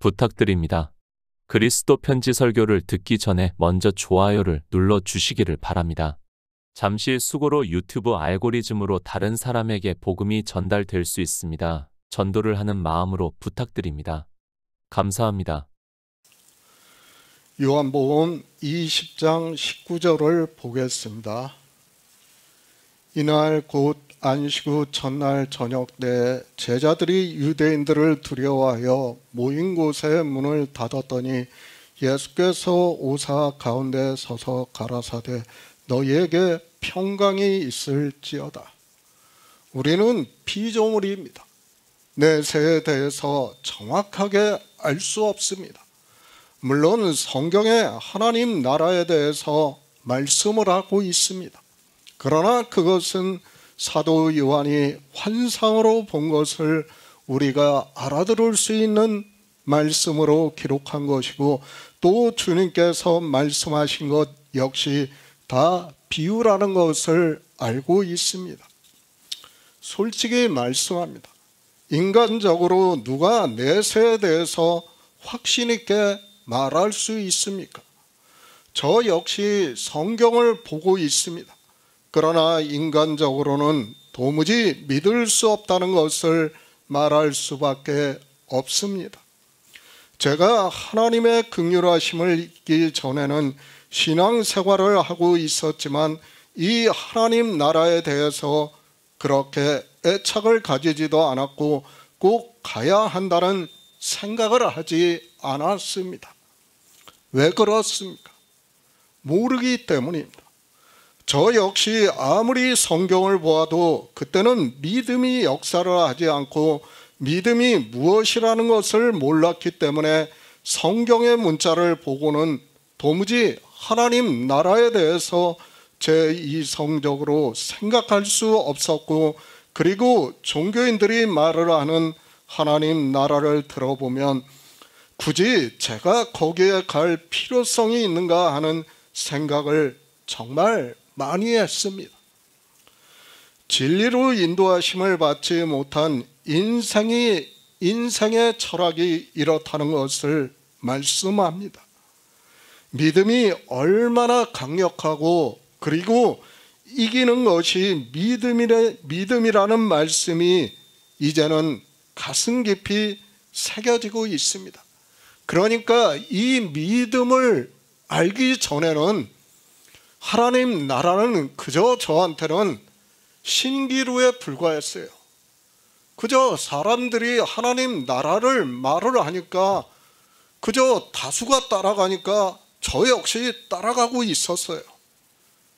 부탁드립니다. 그리스도 편지 설교를 듣기 전에 먼저 좋아요를 눌러 주시기를 바랍니다. 잠시 수고로 유튜브 알고리즘으로 다른 사람에게 복음이 전달될 수 있습니다. 전도를 하는 마음으로 부탁드립니다. 감사합니다. 요한복음 20장 19절을 보겠습니다. 이날 곧 안식 후 첫날 저녁 때 제자들이 유대인들을 두려워하여 모인 곳에 문을 닫았더니 예수께서 오사 가운데 서서 가라사대 너희에게 평강이 있을지어다. 우리는 피조물입니다. 내세에 대해서 정확하게 알 수 없습니다. 물론 성경에 하나님 나라에 대해서 말씀을 하고 있습니다. 그러나 그것은 사도 요한이 환상으로 본 것을 우리가 알아들을 수 있는 말씀으로 기록한 것이고, 또 주님께서 말씀하신 것 역시 다 비유라는 것을 알고 있습니다. 솔직히 말씀합니다. 인간적으로 누가 내세에 대해서 확신 있게 말할 수 있습니까? 저 역시 성경을 보고 있습니다. 그러나 인간적으로는 도무지 믿을 수 없다는 것을 말할 수밖에 없습니다. 제가 하나님의 긍휼하심을 잊기 전에는 신앙생활을 하고 있었지만 이 하나님 나라에 대해서 그렇게 애착을 가지지도 않았고 꼭 가야 한다는 생각을 하지 않았습니다. 왜 그렇습니까? 모르기 때문입니다. 저 역시 아무리 성경을 보아도 그때는 믿음이 역사를 하지 않고 믿음이 무엇이라는 것을 몰랐기 때문에 성경의 문자를 보고는 도무지 하나님 나라에 대해서 제2성적으로 생각할 수 없었고, 그리고 종교인들이 말을 하는 하나님 나라를 들어보면 굳이 제가 거기에 갈 필요성이 있는가 하는 생각을 정말 많이 했습니다. 진리로 인도하심을 받지 못한 인생의 철학이 이렇다는 것을 말씀합니다. 믿음이 얼마나 강력하고 그리고 이기는 것이 믿음이라는 말씀이 이제는 가슴 깊이 새겨지고 있습니다. 그러니까 이 믿음을 알기 전에는 하나님 나라는 그저 저한테는 신기루에 불과했어요. 그저 사람들이 하나님 나라를 말을 하니까 그저 다수가 따라가니까 저 역시 따라가고 있었어요.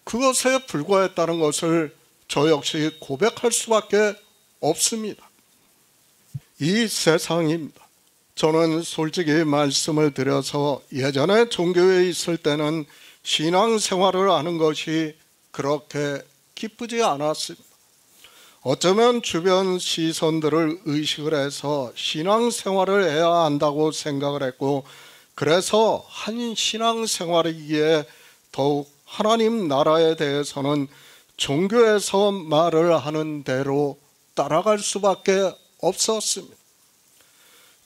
그것에 불과했다는 것을 저 역시 고백할 수밖에 없습니다. 이 세상입니다. 저는 솔직히 말씀을 드려서 예전에 종교에 있을 때는 신앙생활을 하는 것이 그렇게 기쁘지 않았습니다. 어쩌면 주변 시선들을 의식을 해서 신앙생활을 해야 한다고 생각을 했고, 그래서 한 신앙생활이기에 더욱 하나님 나라에 대해서는 종교에서 말을 하는 대로 따라갈 수밖에 없었습니다.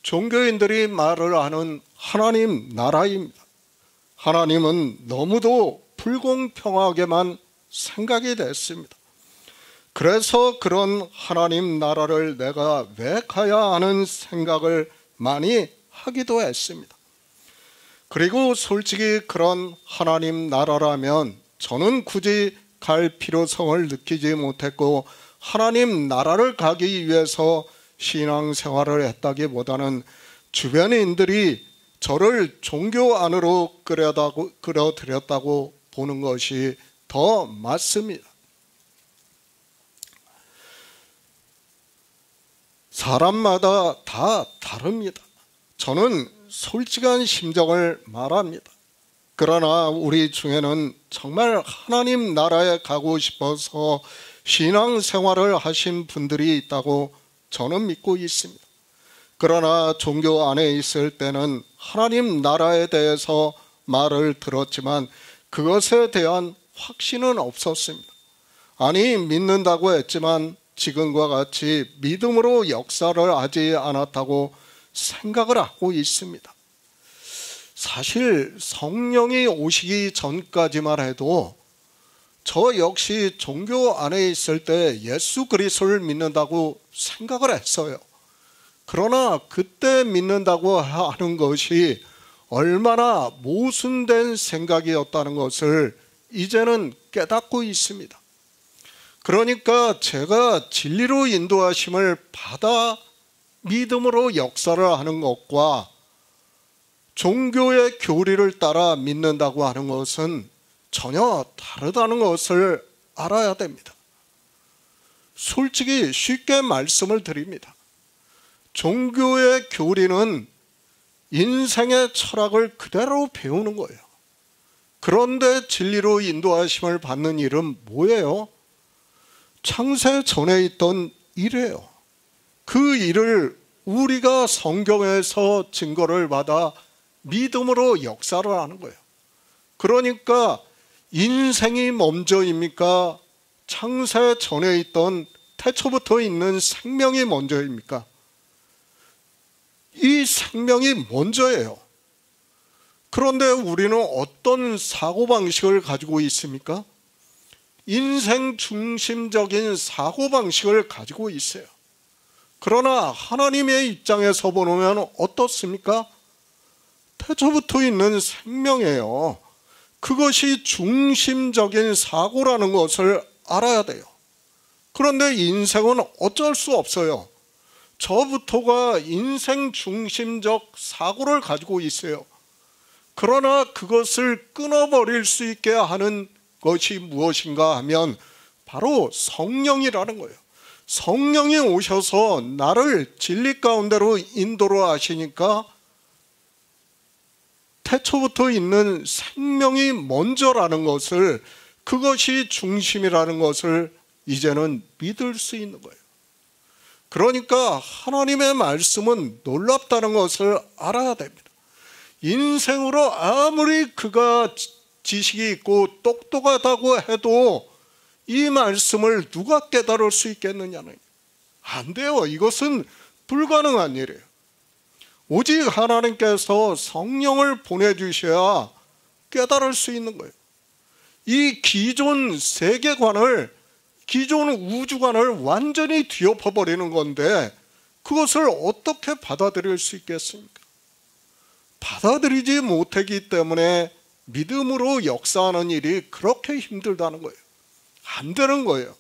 종교인들이 말을 하는 하나님 나라입니다. 하나님은 너무도 불공평하게만 생각이 됐습니다. 그래서 그런 하나님 나라를 내가 왜 가야 하는 생각을 많이 하기도 했습니다. 그리고 솔직히 그런 하나님 나라라면 저는 굳이 갈 필요성을 느끼지 못했고, 하나님 나라를 가기 위해서 신앙생활을 했다기보다는 주변인들이 저를 종교 안으로 끌어들였다고 보는 것이 더 맞습니다. 사람마다 다 다릅니다. 저는 솔직한 심정을 말합니다. 그러나 우리 중에는 정말 하나님 나라에 가고 싶어서 신앙생활을 하신 분들이 있다고 저는 믿고 있습니다. 그러나 종교 안에 있을 때는 하나님 나라에 대해서 말을 들었지만 그것에 대한 확신은 없었습니다. 아니, 믿는다고 했지만 지금과 같이 믿음으로 역사를 하지 않았다고 생각을 하고 있습니다. 사실 성령이 오시기 전까지만 해도 저 역시 종교 안에 있을 때 예수 그리스도를 믿는다고 생각을 했어요. 그러나 그때 믿는다고 하는 것이 얼마나 모순된 생각이었다는 것을 이제는 깨닫고 있습니다. 그러니까 제가 진리로 인도하심을 받아 믿음으로 역사를 하는 것과 종교의 교리를 따라 믿는다고 하는 것은 전혀 다르다는 것을 알아야 됩니다. 솔직히 쉽게 말씀을 드립니다. 종교의 교리는 인생의 철학을 그대로 배우는 거예요. 그런데 진리로 인도하심을 받는 일은 뭐예요? 창세 전에 있던 일이에요. 그 일을 우리가 성경에서 증거를 받아 믿음으로 역사를 하는 거예요. 그러니까 인생이 먼저입니까? 창세 전에 있던 태초부터 있는 생명이 먼저입니까? 이 생명이 먼저예요. 그런데 우리는 어떤 사고방식을 가지고 있습니까? 인생 중심적인 사고방식을 가지고 있어요. 그러나 하나님의 입장에서 보면 어떻습니까? 태초부터 있는 생명이에요. 그것이 중심적인 사고라는 것을 알아야 돼요. 그런데 인생은 어쩔 수 없어요. 저부터가 인생 중심적 사고를 가지고 있어요. 그러나 그것을 끊어버릴 수 있게 하는 것이 무엇인가 하면 바로 성령이라는 거예요. 성령이 오셔서 나를 진리 가운데로 인도로 하시니까 태초부터 있는 생명이 먼저라는 것을, 그것이 중심이라는 것을 이제는 믿을 수 있는 거예요. 그러니까 하나님의 말씀은 놀랍다는 것을 알아야 됩니다. 인생으로 아무리 그가 지식이 있고 똑똑하다고 해도 이 말씀을 누가 깨달을 수 있겠느냐는, 안 돼요. 이것은 불가능한 일이에요. 오직 하나님께서 성령을 보내주셔야 깨달을 수 있는 거예요. 이 기존 세계관을, 기존 우주관을 완전히 뒤엎어버리는 건데 그것을 어떻게 받아들일 수 있겠습니까? 받아들이지 못하기 때문에 믿음으로 역사하는 일이 그렇게 힘들다는 거예요. 안 되는 거예요.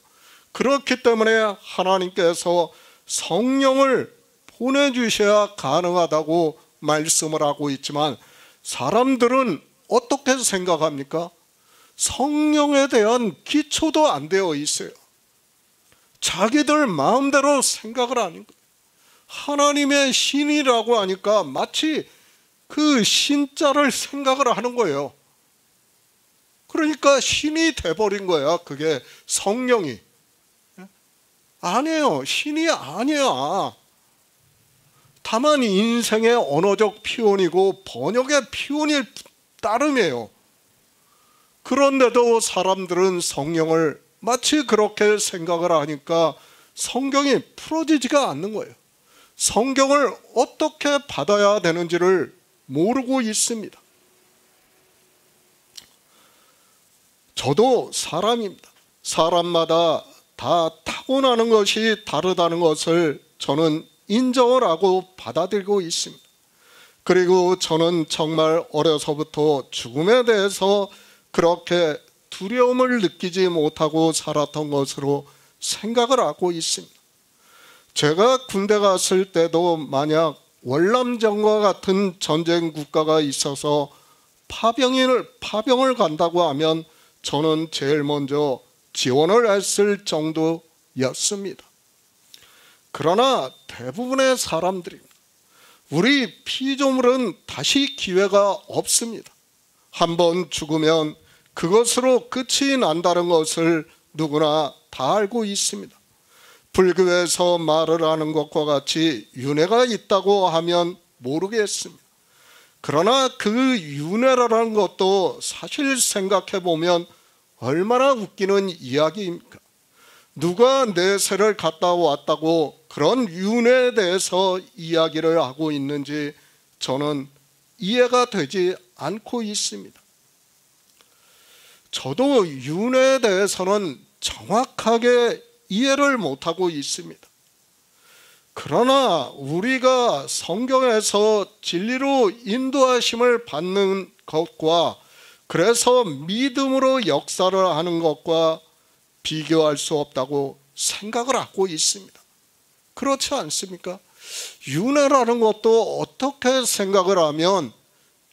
그렇기 때문에 하나님께서 성령을 보내주셔야 가능하다고 말씀을 하고 있지만, 사람들은 어떻게 생각합니까? 성령에 대한 기초도 안 되어 있어요. 자기들 마음대로 생각을 하는 거예요. 하나님의 신이라고 하니까 마치 그 신자를 생각을 하는 거예요. 그러니까 신이 돼버린 거야. 그게 성령이. 아니에요. 신이 아니야. 다만 인생의 언어적 표현이고 번역의 표현일 따름이에요. 그런데도 사람들은 성령을 마치 그렇게 생각을 하니까 성경이 풀어지지가 않는 거예요. 성경을 어떻게 받아야 되는지를 모르고 있습니다. 저도 사람입니다. 사람마다 다 타고나는 것이 다르다는 것을 저는 인정을 하고 받아들이고 있습니다. 그리고 저는 정말 어려서부터 죽음에 대해서 그렇게 두려움을 느끼지 못하고 살았던 것으로 생각을 하고 있습니다. 제가 군대 갔을 때도 만약 월남전과 같은 전쟁 국가가 있어서 파병을 간다고 하면 저는 제일 먼저 지원을 했을 정도였습니다. 그러나 대부분의 사람들이, 우리 피조물은 다시 기회가 없습니다. 한번 죽으면 그것으로 끝이 난다는 것을 누구나 다 알고 있습니다. 불교에서 말을 하는 것과 같이 윤회가 있다고 하면 모르겠습니다. 그러나 그 윤회라는 것도 사실 생각해 보면 얼마나 웃기는 이야기입니까? 누가 내세를 갔다 왔다고 그런 윤회에 대해서 이야기를 하고 있는지 저는 이해가 되지 않고 있습니다. 저도 윤회에 대해서는 정확하게 이해를 못하고 있습니다. 그러나 우리가 성경에서 진리로 인도하심을 받는 것과 그래서 믿음으로 역사를 하는 것과 비교할 수 없다고 생각을 하고 있습니다. 그렇지 않습니까? 윤회라는 것도 어떻게 생각을 하면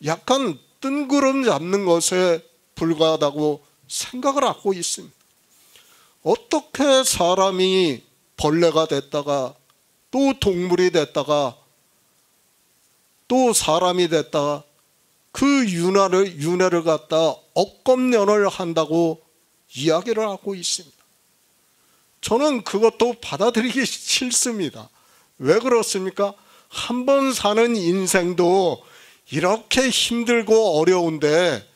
약간 뜬구름 잡는 것에 불과하다고 생각을 하고 있습니다. 어떻게 사람이 벌레가 됐다가 또 동물이 됐다가 또 사람이 됐다가 그 윤회를 갖다 억겁년을 한다고 이야기를 하고 있습니다. 저는 그것도 받아들이기 싫습니다. 왜 그렇습니까? 한 번 사는 인생도 이렇게 힘들고 어려운데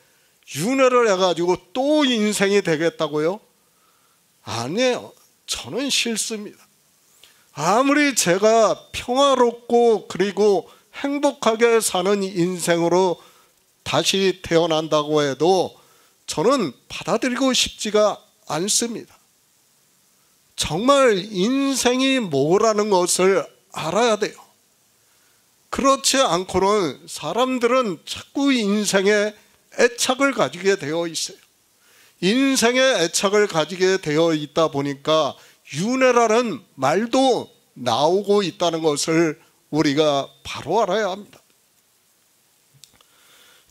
윤회를 해가지고 또 인생이 되겠다고요? 아니에요. 저는 싫습니다. 아무리 제가 평화롭고 그리고 행복하게 사는 인생으로 다시 태어난다고 해도 저는 받아들이고 싶지가 않습니다. 정말 인생이 뭐라는 것을 알아야 돼요. 그렇지 않고는 사람들은 자꾸 인생에 애착을 가지게 되어 있어요. 인생에 애착을 가지게 되어 있다 보니까 윤회라는 말도 나오고 있다는 것을 우리가 바로 알아야 합니다.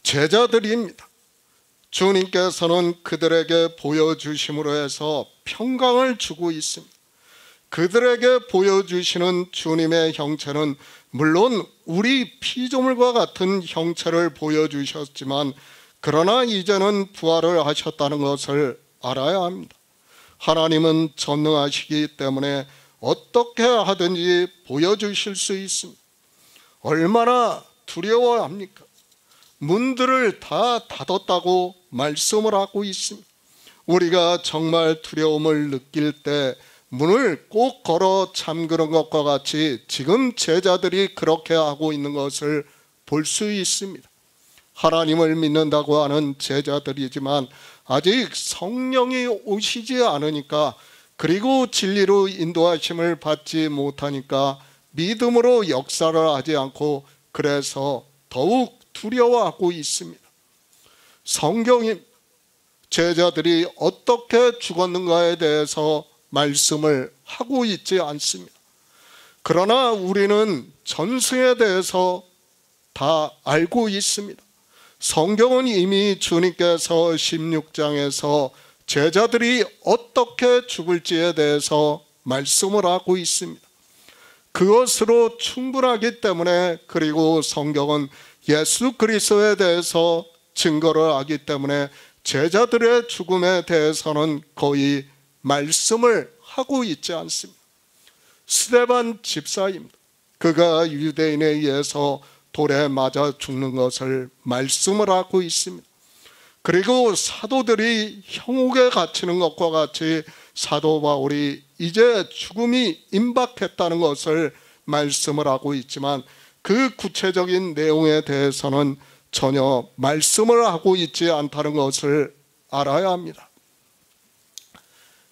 제자들입니다. 주님께서는 그들에게 보여주심으로 해서 평강을 주고 있습니다. 그들에게 보여주시는 주님의 형체는 물론 우리 피조물과 같은 형체를 보여주셨지만 그러나 이제는 부활을 하셨다는 것을 알아야 합니다. 하나님은 전능하시기 때문에 어떻게 하든지 보여주실 수 있습니다. 얼마나 두려워합니까? 문들을 다 닫았다고 말씀을 하고 있습니다. 우리가 정말 두려움을 느낄 때 문을 꼭 걸어 잠그는 것과 같이 지금 제자들이 그렇게 하고 있는 것을 볼 수 있습니다. 하나님을 믿는다고 하는 제자들이지만 아직 성령이 오시지 않으니까 그리고 진리로 인도하심을 받지 못하니까 믿음으로 역사를 하지 않고 그래서 더욱 두려워하고 있습니다. 성경이 제자들이 어떻게 죽었는가에 대해서 말씀을 하고 있지 않습니다. 그러나 우리는 전승에 대해서 다 알고 있습니다. 성경은 이미 주님께서 16장에서 제자들이 어떻게 죽을지에 대해서 말씀을 하고 있습니다. 그것으로 충분하기 때문에 그리고 성경은 예수 그리스도에 대해서 증거를 하기 때문에 제자들의 죽음에 대해서는 거의 말씀을 하고 있지 않습니다. 스데반 집사입니다. 그가 유대인에 의해서 돌에 맞아 죽는 것을 말씀을 하고 있습니다. 그리고 사도들이 형옥에 갇히는 것과 같이 사도 바울이 이제 죽음이 임박했다는 것을 말씀을 하고 있지만 그 구체적인 내용에 대해서는 전혀 말씀을 하고 있지 않다는 것을 알아야 합니다.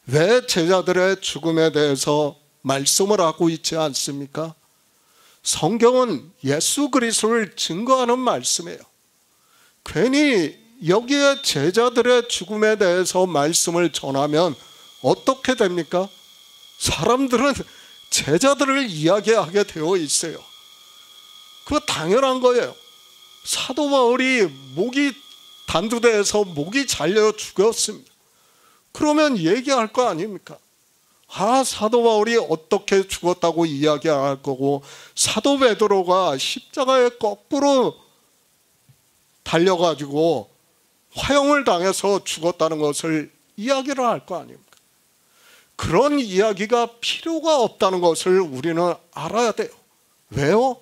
왜 제자들의 죽음에 대해서 말씀을 하고 있지 않습니까? 성경은 예수 그리스도를 증거하는 말씀이에요. 괜히 여기에 제자들의 죽음에 대해서 말씀을 전하면 어떻게 됩니까? 사람들은 제자들을 이야기하게 되어 있어요. 그거 당연한 거예요. 사도 바울이 목이 단두대에서 목이 잘려 죽었습니다. 그러면 얘기할 거 아닙니까? 사도 바울이 어떻게 죽었다고 이야기할 거고 사도 베드로가 십자가에 거꾸로 달려가지고 화형을 당해서 죽었다는 것을 이야기를 할 거 아닙니까? 그런 이야기가 필요가 없다는 것을 우리는 알아야 돼요. 왜요?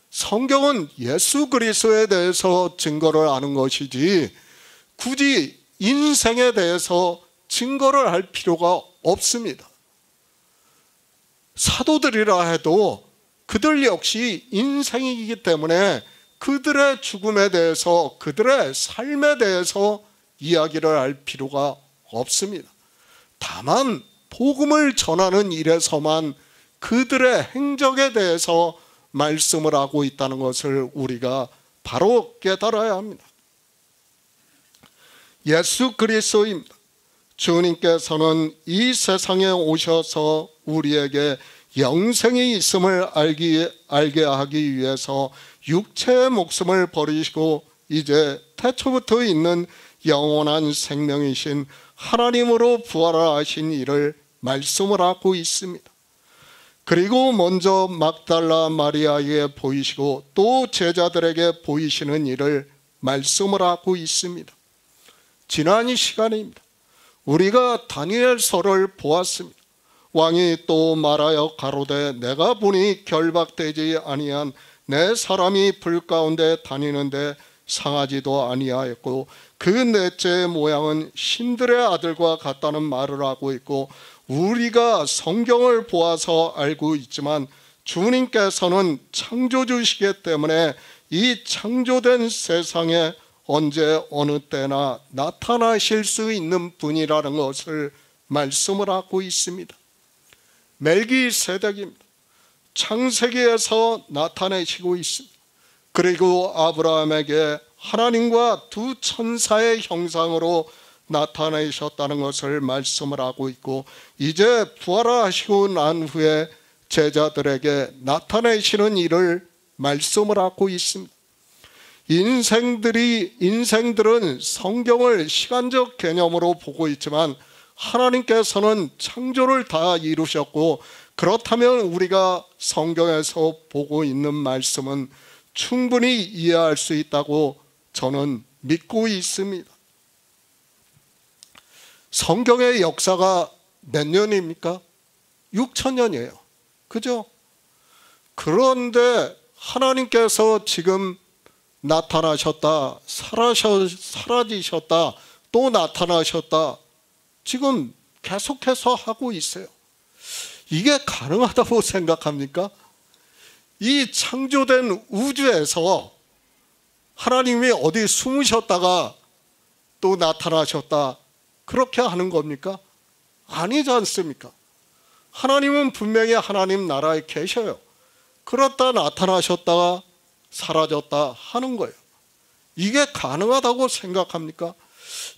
성경은 예수 그리스도에 대해서 증거를 하는 것이지 굳이 인생에 대해서 증거를 할 필요가 없습니다. 사도들이라 해도 그들 역시 인생이기 때문에 그들의 죽음에 대해서, 그들의 삶에 대해서 이야기를 할 필요가 없습니다. 다만 복음을 전하는 일에서만 그들의 행적에 대해서 말씀을 하고 있다는 것을 우리가 바로 깨달아야 합니다. 예수 그리스도입니다. 주님께서는 이 세상에 오셔서 우리에게 영생이 있음을 알게 하기 위해서 육체의 목숨을 버리시고 이제 태초부터 있는 영원한 생명이신 하나님으로 부활하신 이를 말씀을 하고 있습니다. 그리고 먼저 막달라 마리아에게 보이시고 또 제자들에게 보이시는 이를 말씀을 하고 있습니다. 지난 시간입니다. 우리가 다니엘서를 보았습니다. 왕이 또 말하여 가로되 내가 보니 결박되지 아니한 내 사람이 불 가운데 다니는데 상하지도 아니하였고 그 넷째의 모양은 신들의 아들과 같다는 말을 하고 있고, 우리가 성경을 보아서 알고 있지만 주님께서는 창조주시기 때문에 이 창조된 세상에 언제 어느 때나 나타나실 수 있는 분이라는 것을 말씀을 하고 있습니다. 멜기세덱입니다. 창세기에서 나타내시고 있습니다. 그리고 아브라함에게 하나님과 두 천사의 형상으로 나타내셨다는 것을 말씀을 하고 있고, 이제 부활하시고 난 후에 제자들에게 나타내시는 일을 말씀을 하고 있습니다. 인생들은 성경을 시간적 개념으로 보고 있지만 하나님께서는 창조를 다 이루셨고, 그렇다면 우리가 성경에서 보고 있는 말씀은 충분히 이해할 수 있다고 저는 믿고 있습니다. 성경의 역사가 몇 년입니까? 6,000년이에요. 그죠? 그런데 하나님께서 지금 나타나셨다, 사라지셨다, 또 나타나셨다, 지금 계속해서 하고 있어요. 이게 가능하다고 생각합니까? 이 창조된 우주에서 하나님이 어디 숨으셨다가 또 나타나셨다, 그렇게 하는 겁니까? 아니지 않습니까? 하나님은 분명히 하나님 나라에 계셔요. 그렇다 나타나셨다가 사라졌다 하는 거예요. 이게 가능하다고 생각합니까?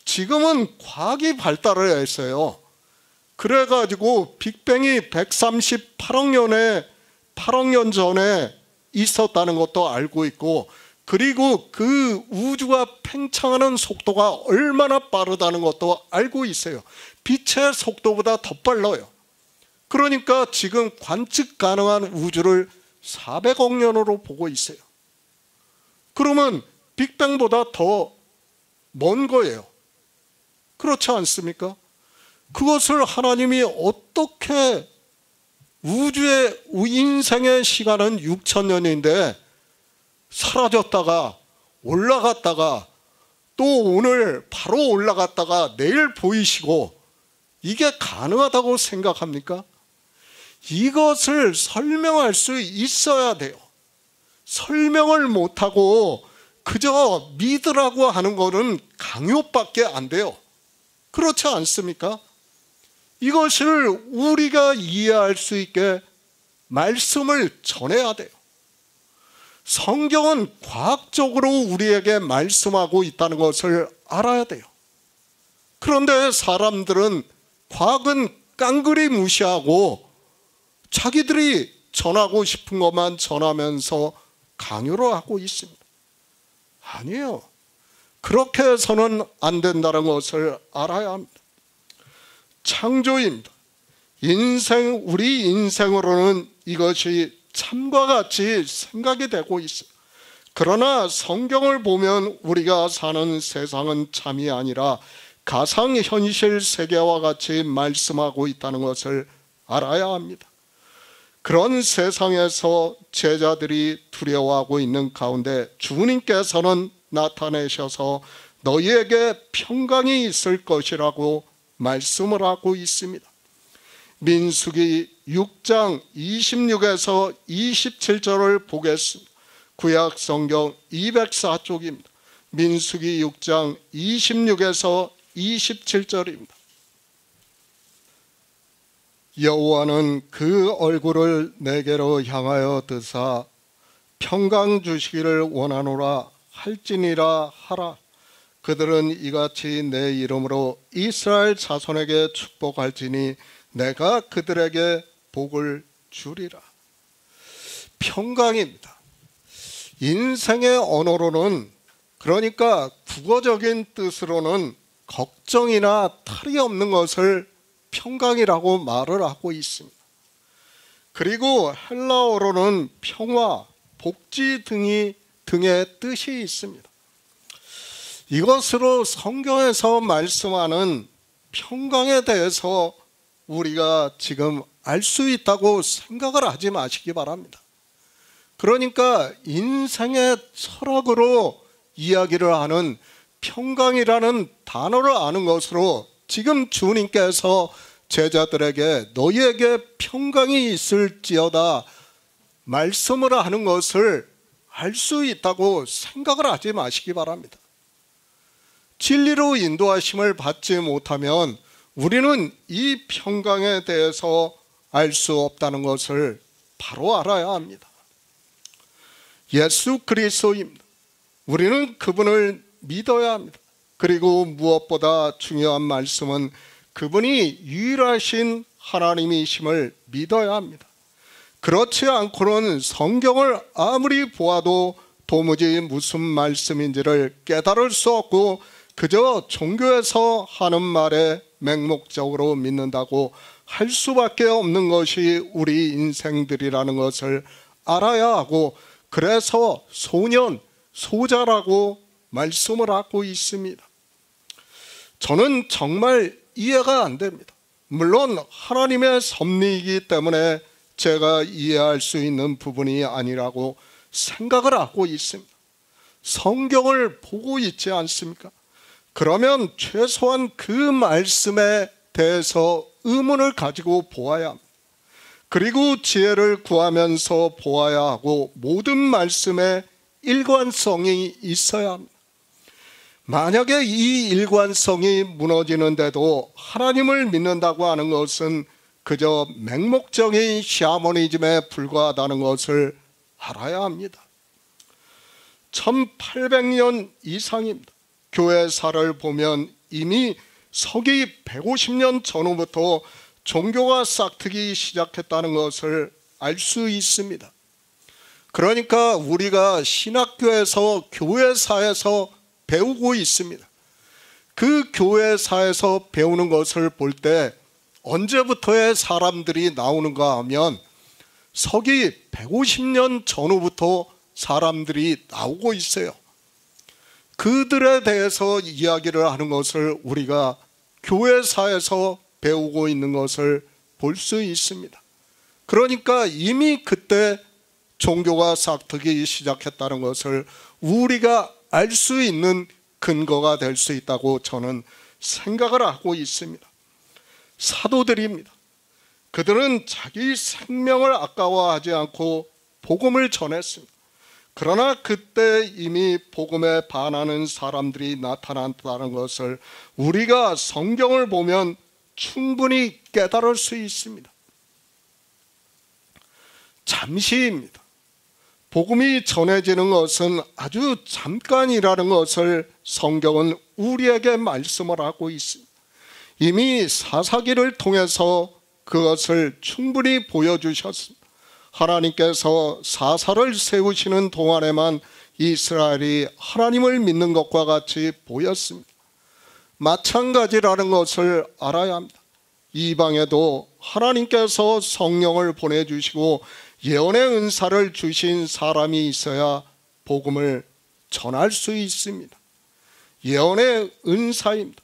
지금은 과학이 발달을 했어요. 그래가지고 빅뱅이 138억 년 전에 있었다는 것도 알고 있고, 그리고 그 우주가 팽창하는 속도가 얼마나 빠르다는 것도 알고 있어요. 빛의 속도보다 더 빨라요. 그러니까 지금 관측 가능한 우주를 400억 년으로 보고 있어요. 그러면 빅뱅보다 더 먼 거예요. 그렇지 않습니까? 그것을 하나님이 어떻게, 우주의 인생의 시간은 6,000년인데 사라졌다가 올라갔다가 또 오늘 바로 올라갔다가 내일 보이시고, 이게 가능하다고 생각합니까? 이것을 설명할 수 있어야 돼요. 설명을 못하고 그저 믿으라고 하는 거는 강요밖에 안 돼요. 그렇지 않습니까? 이것을 우리가 이해할 수 있게 말씀을 전해야 돼요. 성경은 과학적으로 우리에게 말씀하고 있다는 것을 알아야 돼요. 그런데 사람들은 과학은 깡그리 무시하고 자기들이 전하고 싶은 것만 전하면서 강요를 하고 있습니다. 아니에요. 그렇게 해서는 안 된다는 것을 알아야 합니다. 창조입니다. 우리 인생으로는 이것이 참과 같이 생각이 되고 있어요. 그러나 성경을 보면 우리가 사는 세상은 참이 아니라 가상현실 세계와 같이 말씀하고 있다는 것을 알아야 합니다. 그런 세상에서 제자들이 두려워하고 있는 가운데 주님께서는 나타내셔서 너희에게 평강이 있을 것이라고 말씀을 하고 있습니다. 민수기 6장 26에서 27절을 보겠습니다. 구약 성경 204쪽입니다. 민수기 6장 26에서 27절입니다. 여호와는 그 얼굴을 내게로 향하여 드사 평강 주시기를 원하노라 할지니라 하라. 그들은 이같이 내 이름으로 이스라엘 자손에게 축복할지니 내가 그들에게 복을 주리라. 평강입니다. 인생의 언어로는, 그러니까 국어적인 뜻으로는 걱정이나 탈이 없는 것을 평강이라고 말을 하고 있습니다. 그리고 헬라어로는 평화, 복지 등의 뜻이 있습니다. 이것으로 성경에서 말씀하는 평강에 대해서 우리가 지금 알 수 있다고 생각을 하지 마시기 바랍니다. 그러니까 인생의 철학으로 이야기를 하는 평강이라는 단어를 아는 것으로 지금 주님께서 제자들에게 너희에게 평강이 있을지어다 말씀을 하는 것을 알 수 있다고 생각을 하지 마시기 바랍니다. 진리로 인도하심을 받지 못하면 우리는 이 평강에 대해서 알 수 없다는 것을 바로 알아야 합니다. 예수 그리스도입니다. 우리는 그분을 믿어야 합니다. 그리고 무엇보다 중요한 말씀은 그분이 유일하신 하나님이심을 믿어야 합니다. 그렇지 않고는 성경을 아무리 보아도 도무지 무슨 말씀인지를 깨달을 수 없고 그저 종교에서 하는 말에 맹목적으로 믿는다고 할 수밖에 없는 것이 우리 인생들이라는 것을 알아야 하고, 그래서 소년, 소자라고 말씀을 하고 있습니다. 저는 정말 이해가 안 됩니다. 물론 하나님의 섭리이기 때문에 제가 이해할 수 있는 부분이 아니라고 생각을 하고 있습니다. 성경을 보고 있지 않습니까? 그러면 최소한 그 말씀에 대해서 의문을 가지고 보아야 합니다. 그리고 지혜를 구하면서 보아야 하고 모든 말씀에 일관성이 있어야 합니다. 만약에 이 일관성이 무너지는데도 하나님을 믿는다고 하는 것은 그저 맹목적인 샤머니즘에 불과하다는 것을 알아야 합니다. 1800년 이상입니다. 교회사를 보면 이미 서기 150년 전후부터 종교가 싹트기 시작했다는 것을 알 수 있습니다. 그러니까 우리가 신학교에서 교회사에서 배우고 있습니다. 그 교회사에서 배우는 것을 볼 때 언제부터의 사람들이 나오는가 하면 서기 150년 전후부터 사람들이 나오고 있어요. 그들에 대해서 이야기를 하는 것을 우리가 교회사에서 배우고 있는 것을 볼 수 있습니다. 그러니까 이미 그때 종교가 싹트기 시작했다는 것을 우리가 알 수 있는 근거가 될 수 있다고 저는 생각을 하고 있습니다. 사도들입니다. 그들은 자기 생명을 아까워하지 않고 복음을 전했습니다. 그러나 그때 이미 복음에 반하는 사람들이 나타났다는 것을 우리가 성경을 보면 충분히 깨달을 수 있습니다. 잠시입니다. 복음이 전해지는 것은 아주 잠깐이라는 것을 성경은 우리에게 말씀을 하고 있습니다. 이미 사사기를 통해서 그것을 충분히 보여주셨습니다. 하나님께서 사사를 세우시는 동안에만 이스라엘이 하나님을 믿는 것과 같이 보였습니다. 마찬가지라는 것을 알아야 합니다. 이방에도 하나님께서 성령을 보내주시고 예언의 은사를 주신 사람이 있어야 복음을 전할 수 있습니다. 예언의 은사입니다.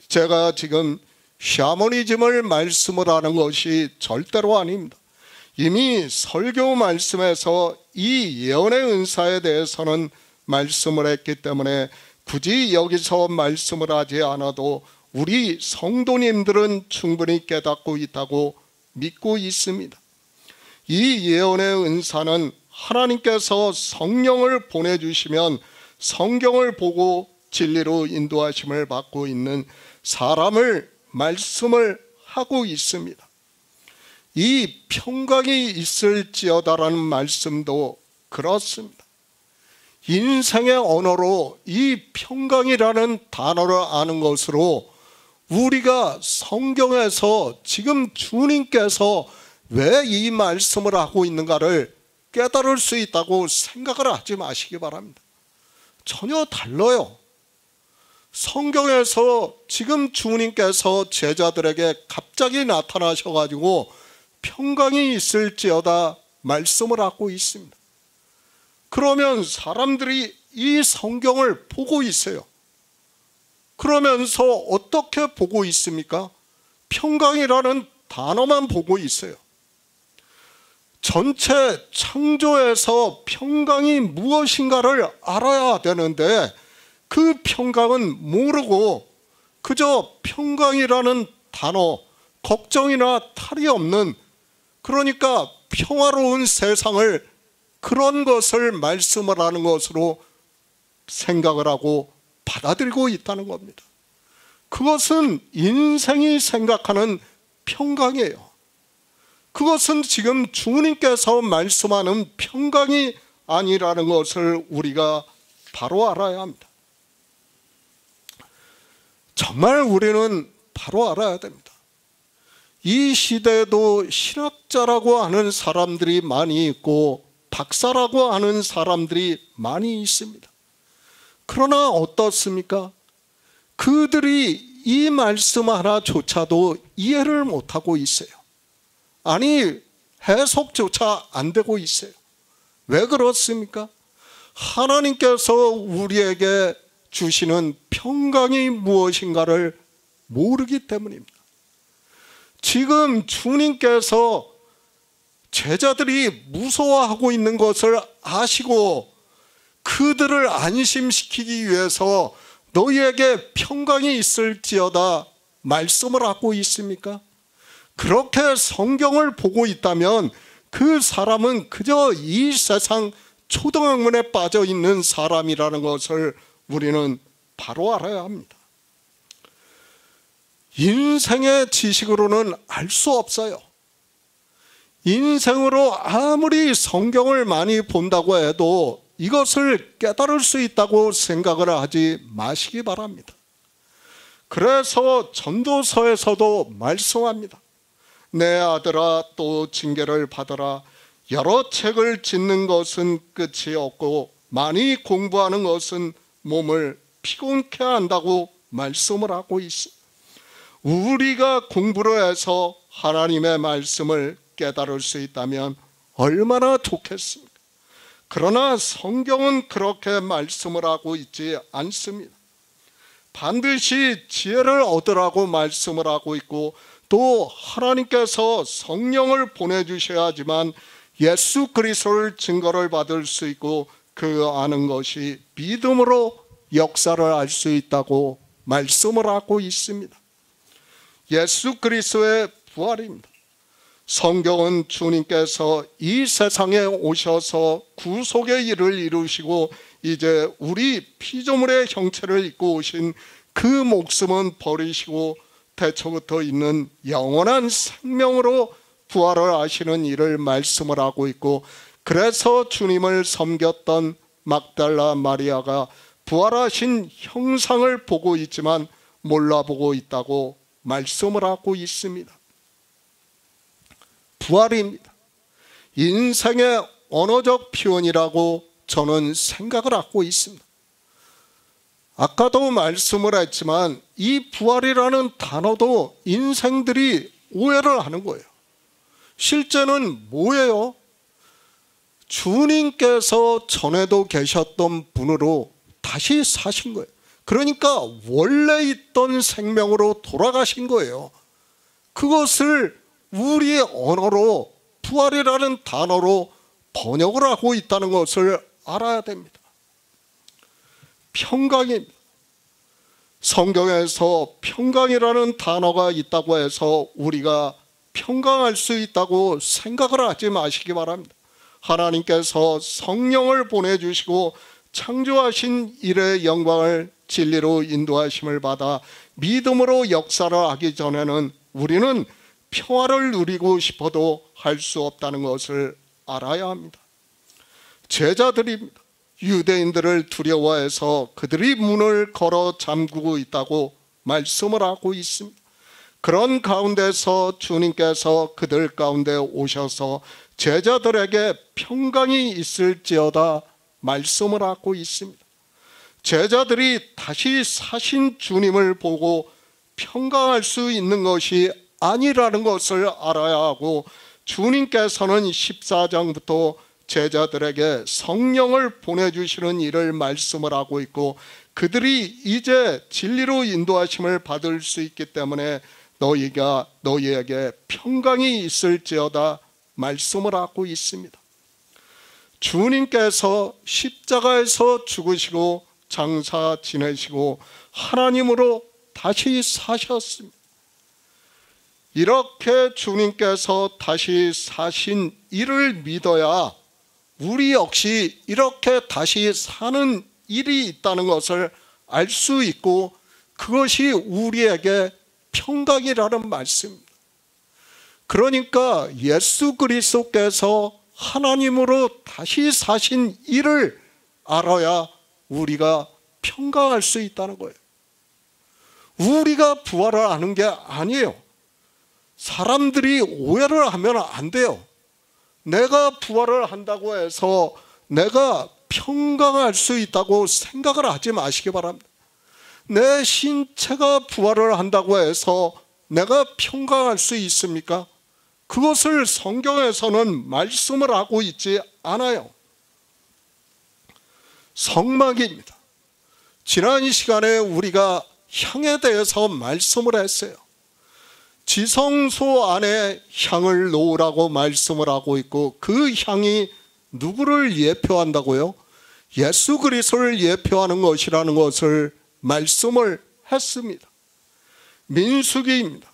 제가 지금 샤머니즘을 말씀을 하는 것이 절대로 아닙니다. 이미 설교 말씀에서 이 예언의 은사에 대해서는 말씀을 했기 때문에 굳이 여기서 말씀을 하지 않아도 우리 성도님들은 충분히 깨닫고 있다고 믿고 있습니다. 이 예언의 은사는 하나님께서 성령을 보내주시면 성경을 보고 진리로 인도하심을 받고 있는 사람을 말씀을 하고 있습니다. 이 평강이 있을지어다라는 말씀도 그렇습니다. 인생의 언어로 이 평강이라는 단어를 아는 것으로 우리가 성경에서 지금 주님께서 왜 이 말씀을 하고 있는가를 깨달을 수 있다고 생각을 하지 마시기 바랍니다. 전혀 달라요. 성경에서 지금 주님께서 제자들에게 갑자기 나타나셔가지고 평강이 있을지어다 말씀을 하고 있습니다. 그러면 사람들이 이 성경을 보고 있어요. 그러면서 어떻게 보고 있습니까? 평강이라는 단어만 보고 있어요. 전체 창조에서 평강이 무엇인가를 알아야 되는데 그 평강은 모르고 그저 평강이라는 단어, 걱정이나 탈이 없는, 그러니까 평화로운 세상을, 그런 것을 말씀을 하는 것으로 생각을 하고 받아들이고 있다는 겁니다. 그것은 인생이 생각하는 평강이에요. 그것은 지금 주님께서 말씀하는 평강이 아니라는 것을 우리가 바로 알아야 합니다. 정말 우리는 바로 알아야 됩니다. 이 시대에도 신학자라고 하는 사람들이 많이 있고 박사라고 하는 사람들이 많이 있습니다. 그러나 어떻습니까? 그들이 이 말씀 하나조차도 이해를 못하고 있어요. 아니, 해석조차 안 되고 있어요. 왜 그렇습니까? 하나님께서 우리에게 주시는 평강이 무엇인가를 모르기 때문입니다. 지금 주님께서 제자들이 무서워하고 있는 것을 아시고 그들을 안심시키기 위해서 너희에게 평강이 있을지어다 말씀을 하고 있습니까? 그렇게 성경을 보고 있다면 그 사람은 그저 이 세상 초등학문에 빠져 있는 사람이라는 것을 우리는 바로 알아야 합니다. 인생의 지식으로는 알 수 없어요. 인생으로 아무리 성경을 많이 본다고 해도 이것을 깨달을 수 있다고 생각을 하지 마시기 바랍니다. 그래서 전도서에서도 말씀합니다. 내 아들아, 또 징계를 받으라. 여러 책을 짓는 것은 끝이 없고 많이 공부하는 것은 몸을 피곤케 한다고 말씀을 하고 있습니다. 우리가 공부를 해서 하나님의 말씀을 깨달을 수 있다면 얼마나 좋겠습니까? 그러나 성경은 그렇게 말씀을 하고 있지 않습니다. 반드시 지혜를 얻으라고 말씀을 하고 있고, 또 하나님께서 성령을 보내주셔야지만 예수 그리스도를 증거를 받을 수 있고 그 아는 것이 믿음으로 역사를 알 수 있다고 말씀을 하고 있습니다. 예수 그리스도의 부활입니다. 성경은 주님께서 이 세상에 오셔서 구속의 일을 이루시고 이제 우리 피조물의 형체를 입고 오신 그 목숨은 버리시고 태초부터 있는 영원한 생명으로 부활을 하시는 일을 말씀을 하고 있고, 그래서 주님을 섬겼던 막달라 마리아가 부활하신 형상을 보고 있지만 몰라보고 있다고 말씀을 하고 있습니다. 부활입니다. 인생의 언어적 표현이라고 저는 생각을 하고 있습니다. 아까도 말씀을 했지만 이 부활이라는 단어도 인생들이 오해를 하는 거예요. 실제는 뭐예요? 주님께서 전에도 계셨던 분으로 다시 사신 거예요. 그러니까 원래 있던 생명으로 돌아가신 거예요. 그것을 우리의 언어로 부활이라는 단어로 번역을 하고 있다는 것을 알아야 됩니다. 평강입니다. 성경에서 평강이라는 단어가 있다고 해서 우리가 평강할 수 있다고 생각을 하지 마시기 바랍니다. 하나님께서 성령을 보내주시고 창조하신 일의 영광을 진리로 인도하심을 받아 믿음으로 역사를 하기 전에는 우리는 평화를 누리고 싶어도 할 수 없다는 것을 알아야 합니다. 제자들이 유대인들을 두려워해서 그들이 문을 걸어 잠그고 있다고 말씀을 하고 있습니다. 그런 가운데서 주님께서 그들 가운데 오셔서 제자들에게 평강이 있을지어다 말씀을 하고 있습니다. 제자들이 다시 사신 주님을 보고 평강할 수 있는 것이 아니라는 것을 알아야 하고, 주님께서는 14장부터 제자들에게 성령을 보내주시는 일을 말씀을 하고 있고, 그들이 이제 진리로 인도하심을 받을 수 있기 때문에 너희에게 평강이 있을지어다 말씀을 하고 있습니다. 주님께서 십자가에서 죽으시고 장사 지내시고 하나님으로 다시 사셨습니다. 이렇게 주님께서 다시 사신 이를 믿어야 우리 역시 이렇게 다시 사는 일이 있다는 것을 알 수 있고, 그것이 우리에게 평강이라는 말씀입니다. 그러니까 예수 그리스도께서 하나님으로 다시 사신 일을 알아야 우리가 평강할 수 있다는 거예요. 우리가 부활을 하는 게 아니에요. 사람들이 오해를 하면 안 돼요. 내가 부활을 한다고 해서 내가 평강할 수 있다고 생각을 하지 마시기 바랍니다. 내 신체가 부활을 한다고 해서 내가 평강할 수 있습니까? 그것을 성경에서는 말씀을 하고 있지 않아요. 성막입니다. 지난 시간에 우리가 향에 대해서 말씀을 했어요. 지성소 안에 향을 놓으라고 말씀을 하고 있고, 그 향이 누구를 예표한다고요? 예수 그리스도를 예표하는 것이라는 것을 말씀을 했습니다. 민수기입니다.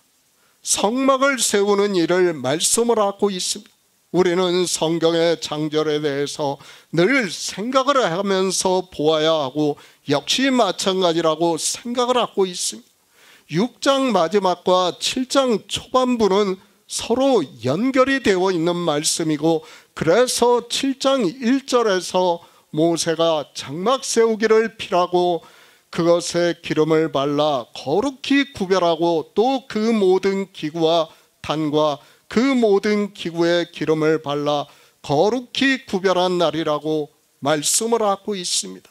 성막을 세우는 일을 말씀을 하고 있습니다. 우리는 성경의 장절에 대해서 늘 생각을 하면서 보아야 하고, 역시 마찬가지라고 생각을 하고 있습니다. 6장 마지막과 7장 초반부는 서로 연결이 되어 있는 말씀이고, 그래서 7장 1절에서 모세가 장막 세우기를 피라고 그것에 기름을 발라 거룩히 구별하고, 또 그 모든 기구와 단과 그 모든 기구에 기름을 발라 거룩히 구별한 날이라고 말씀을 하고 있습니다.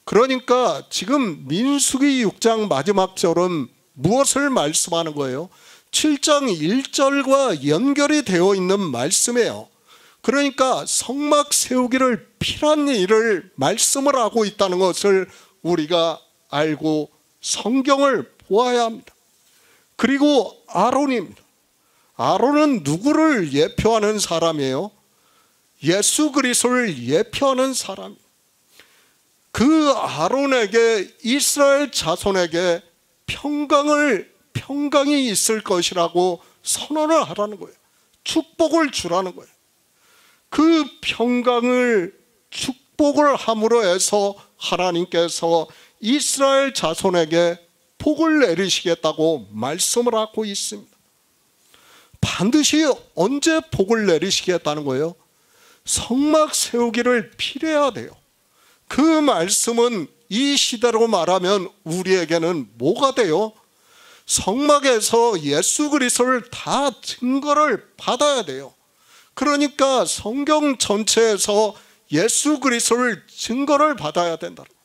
그러니까 지금 민수기 6장 마지막 절은 무엇을 말씀하는 거예요? 7장 1절과 연결이 되어 있는 말씀이에요. 그러니까 성막 세우기를 피란 일을 말씀을 하고 있다는 것을 우리가 알고 성경을 보아야 합니다. 그리고 아론입니다. 아론은 누구를 예표하는 사람이에요? 예수 그리스도를 예표하는 사람입니다. 그 아론에게, 이스라엘 자손에게 평강이 있을 것이라고 선언을 하라는 거예요. 축복을 주라는 거예요. 그 평강을 축복을 함으로 해서 하나님께서 이스라엘 자손에게 복을 내리시겠다고 말씀을 하고 있습니다. 반드시 언제 복을 내리시겠다는 거예요? 성막 세우기를 필요해야 돼요. 그 말씀은 이 시대로 말하면 우리에게는 뭐가 돼요? 성막에서 예수 그리스도를 다 증거를 받아야 돼요. 그러니까 성경 전체에서 예수 그리스도를 증거를 받아야 된다는 거예요.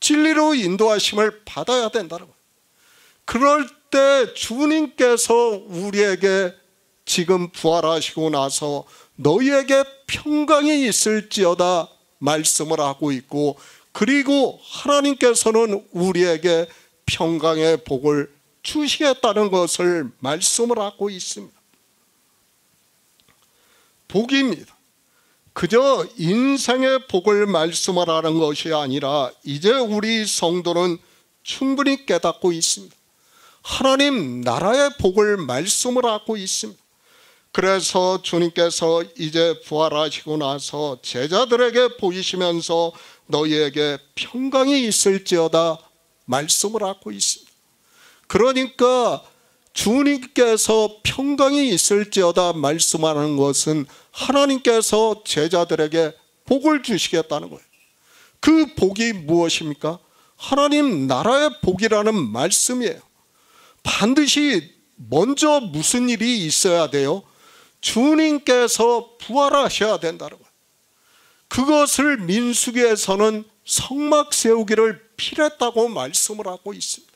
진리로 인도하심을 받아야 된다는 거예요. 그럴 때 주님께서 우리에게 지금 부활하시고 나서 너희에게 평강이 있을지어다 말씀을 하고 있고, 그리고 하나님께서는 우리에게 평강의 복을 주시겠다는 것을 말씀을 하고 있습니다. 복입니다. 그저 인생의 복을 말씀을 하는 것이 아니라 이제 우리 성도는 충분히 깨닫고 있습니다. 하나님 나라의 복을 말씀을 하고 있습니다. 그래서 주님께서 이제 부활하시고 나서 제자들에게 보이시면서 너희에게 평강이 있을지어다 말씀을 하고 있습니다. 그러니까 주님께서 평강이 있을지어다 말씀하는 것은 하나님께서 제자들에게 복을 주시겠다는 거예요. 그 복이 무엇입니까? 하나님 나라의 복이라는 말씀이에요. 반드시 먼저 무슨 일이 있어야 돼요? 주님께서 부활하셔야 된다는 거예요. 그것을 민수기에서는 성막 세우기를 필했다고 말씀을 하고 있습니다.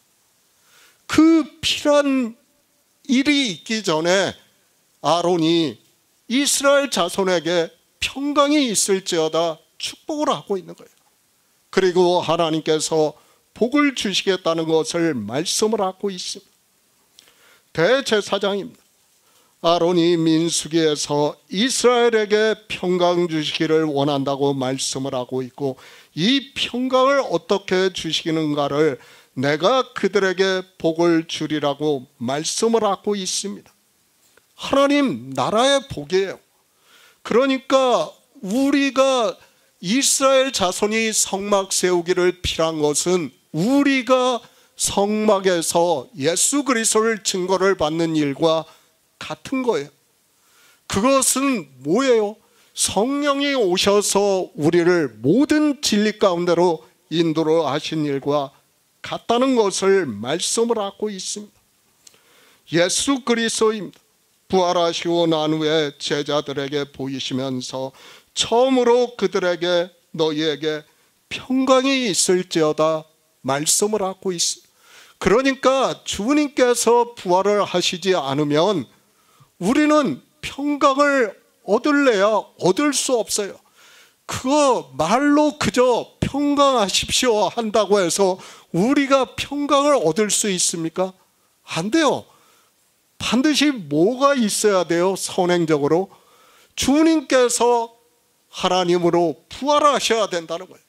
그 필한 일이 있기 전에 아론이 이스라엘 자손에게 평강이 있을지어다 축복을 하고 있는 거예요. 그리고 하나님께서 복을 주시겠다는 것을 말씀을 하고 있습니다. 대제사장입니다. 아론이 민수기에서 이스라엘에게 평강 주시기를 원한다고 말씀을 하고 있고, 이 평강을 어떻게 주시는가를 내가 그들에게 복을 주리라고 말씀을 하고 있습니다. 하나님 나라의 복이에요. 그러니까 우리가 이스라엘 자손이 성막 세우기를 필요한 것은 우리가 성막에서 예수 그리스도를 증거를 받는 일과 같은 거예요. 그것은 뭐예요? 성령이 오셔서 우리를 모든 진리 가운데로 인도를 하신 일과 같다는 것을 말씀을 하고 있습니다. 예수 그리스도입니다. 부활하시고 난 후에 제자들에게 보이시면서 처음으로 그들에게 너희에게 평강이 있을지어다 말씀을 하고 있습니다. 그러니까 주님께서 부활을 하시지 않으면 우리는 평강을 얻을래야 얻을 수 없어요. 그거 말로 그저 평강하십시오 한다고 해서 우리가 평강을 얻을 수 있습니까? 안 돼요. 반드시 뭐가 있어야 돼요? 선행적으로 주님께서 하나님으로 부활하셔야 된다는 거예요.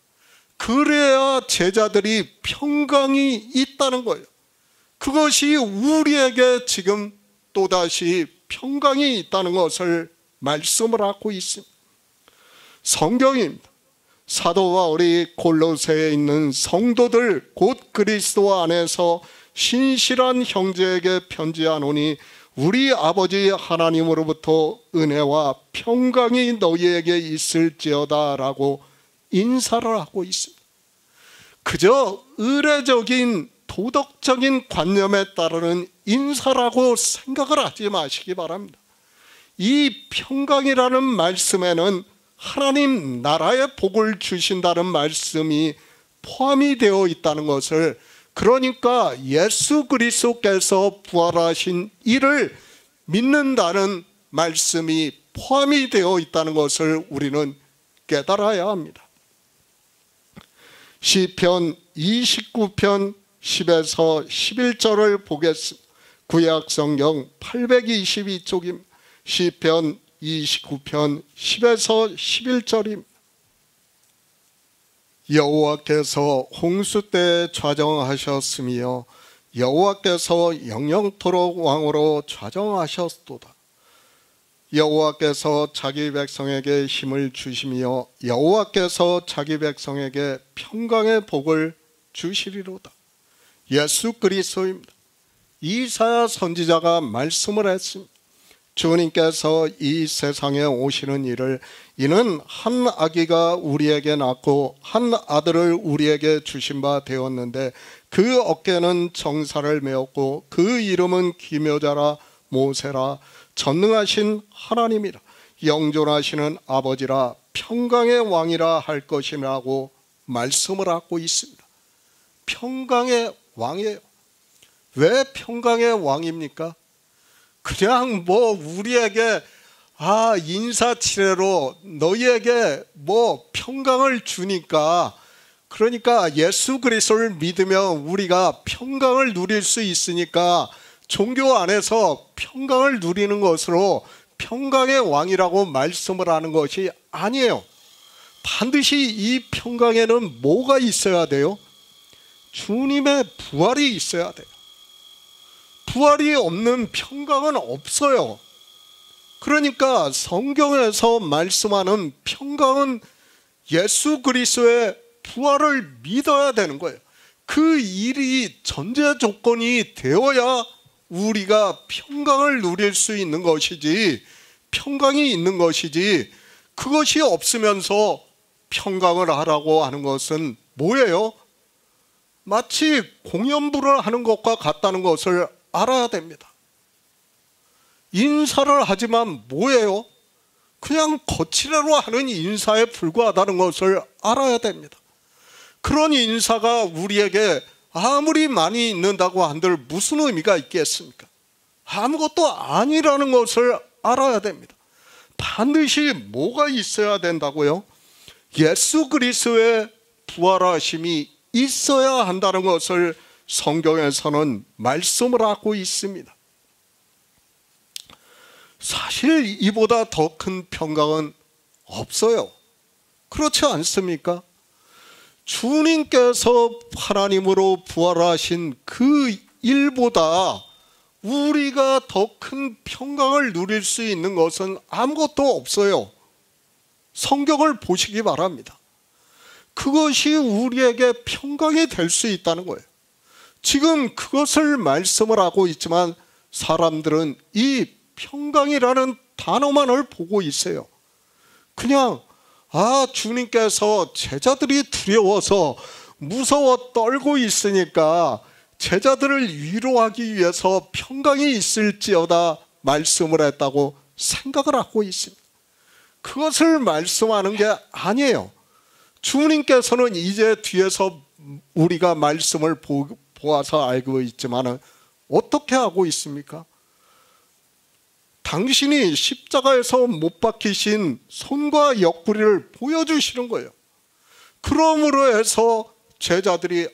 그래야 제자들이 평강이 있다는 거예요. 그것이 우리에게 지금 또다시 평강이 있다는 것을 말씀을 하고 있습니다. 성경입니다. 사도 바울이 골로새에 있는 성도들 곧 그리스도 안에서 신실한 형제에게 편지하노니 우리 아버지 하나님으로부터 은혜와 평강이 너희에게 있을지어다 라고 인사를 하고 있습니다. 그저 의례적인 도덕적인 관념에 따르는 인사라고 생각을 하지 마시기 바랍니다. 이 평강이라는 말씀에는 하나님 나라의 복을 주신다는 말씀이 포함이 되어 있다는 것을, 그러니까 예수 그리스도께서 부활하신 이를 믿는다는 말씀이 포함이 되어 있다는 것을 우리는 깨달아야 합니다. 시편 29편 10에서 11절을 보겠습니다. 구약성경 822쪽입니다. 시편 29편 10에서 11절입니다. 여호와께서 홍수 때 좌정하셨으며 여호와께서 영영토록 왕으로 좌정하셨도다. 여호와께서 자기 백성에게 힘을 주시며 여호와께서 자기 백성에게 평강의 복을 주시리로다. 예수 그리스도입니다. 이사야 선지자가 말씀을 했습니다. 주님께서 이 세상에 오시는 일을, 이는 한 아기가 우리에게 낳고 한 아들을 우리에게 주신 바 되었는데 그 어깨는 정사를 메었고 그 이름은 기묘자라 모세라 전능하신 하나님이라 영존하시는 아버지라 평강의 왕이라 할 것이라고 말씀을 하고 있습니다. 평강의 왕이에요. 왜 평강의 왕입니까? 그냥 우리에게 인사치레로 너희에게 평강을 주니까, 그러니까 예수 그리스도를 믿으면 우리가 평강을 누릴 수 있으니까 종교 안에서 평강을 누리는 것으로 평강의 왕이라고 말씀을 하는 것이 아니에요. 반드시 이 평강에는 뭐가 있어야 돼요? 주님의 부활이 있어야 돼요. 부활이 없는 평강은 없어요. 그러니까 성경에서 말씀하는 평강은 예수 그리스도의 부활을 믿어야 되는 거예요. 그 일이 전제 조건이 되어야 우리가 평강을 누릴 수 있는 것이지, 평강이 있는 것이지, 그것이 없으면서 평강을 하라고 하는 것은 뭐예요? 마치 공연부를 하는 것과 같다는 것을 알아야 됩니다. 인사를 하지만 뭐예요? 그냥 거칠어로 하는 인사에 불과하다는 것을 알아야 됩니다. 그런 인사가 우리에게 아무리 많이 있는다고 한들 무슨 의미가 있겠습니까? 아무것도 아니라는 것을 알아야 됩니다. 반드시 뭐가 있어야 된다고요? 예수 그리스도의 부활하심이 있어야 한다는 것을 성경에서는 말씀을 하고 있습니다. 사실 이보다 더 큰 평강은 없어요. 그렇지 않습니까? 주님께서 하나님으로 부활하신 그 일보다 우리가 더 큰 평강을 누릴 수 있는 것은 아무것도 없어요. 성경을 보시기 바랍니다. 그것이 우리에게 평강이 될 수 있다는 거예요. 지금 그것을 말씀을 하고 있지만 사람들은 이 평강이라는 단어만을 보고 있어요. 그냥 주님께서 제자들이 두려워서 무서워 떨고 있으니까 제자들을 위로하기 위해서 평강이 있을지어다 말씀을 했다고 생각을 하고 있습니다. 그것을 말씀하는 게 아니에요. 주님께서는 이제 뒤에서 우리가 말씀을 보아서 알고 있지만 어떻게 하고 있습니까? 당신이 십자가에서 못 박히신 손과 옆구리를 보여주시는 거예요. 그러므로 해서 제자들이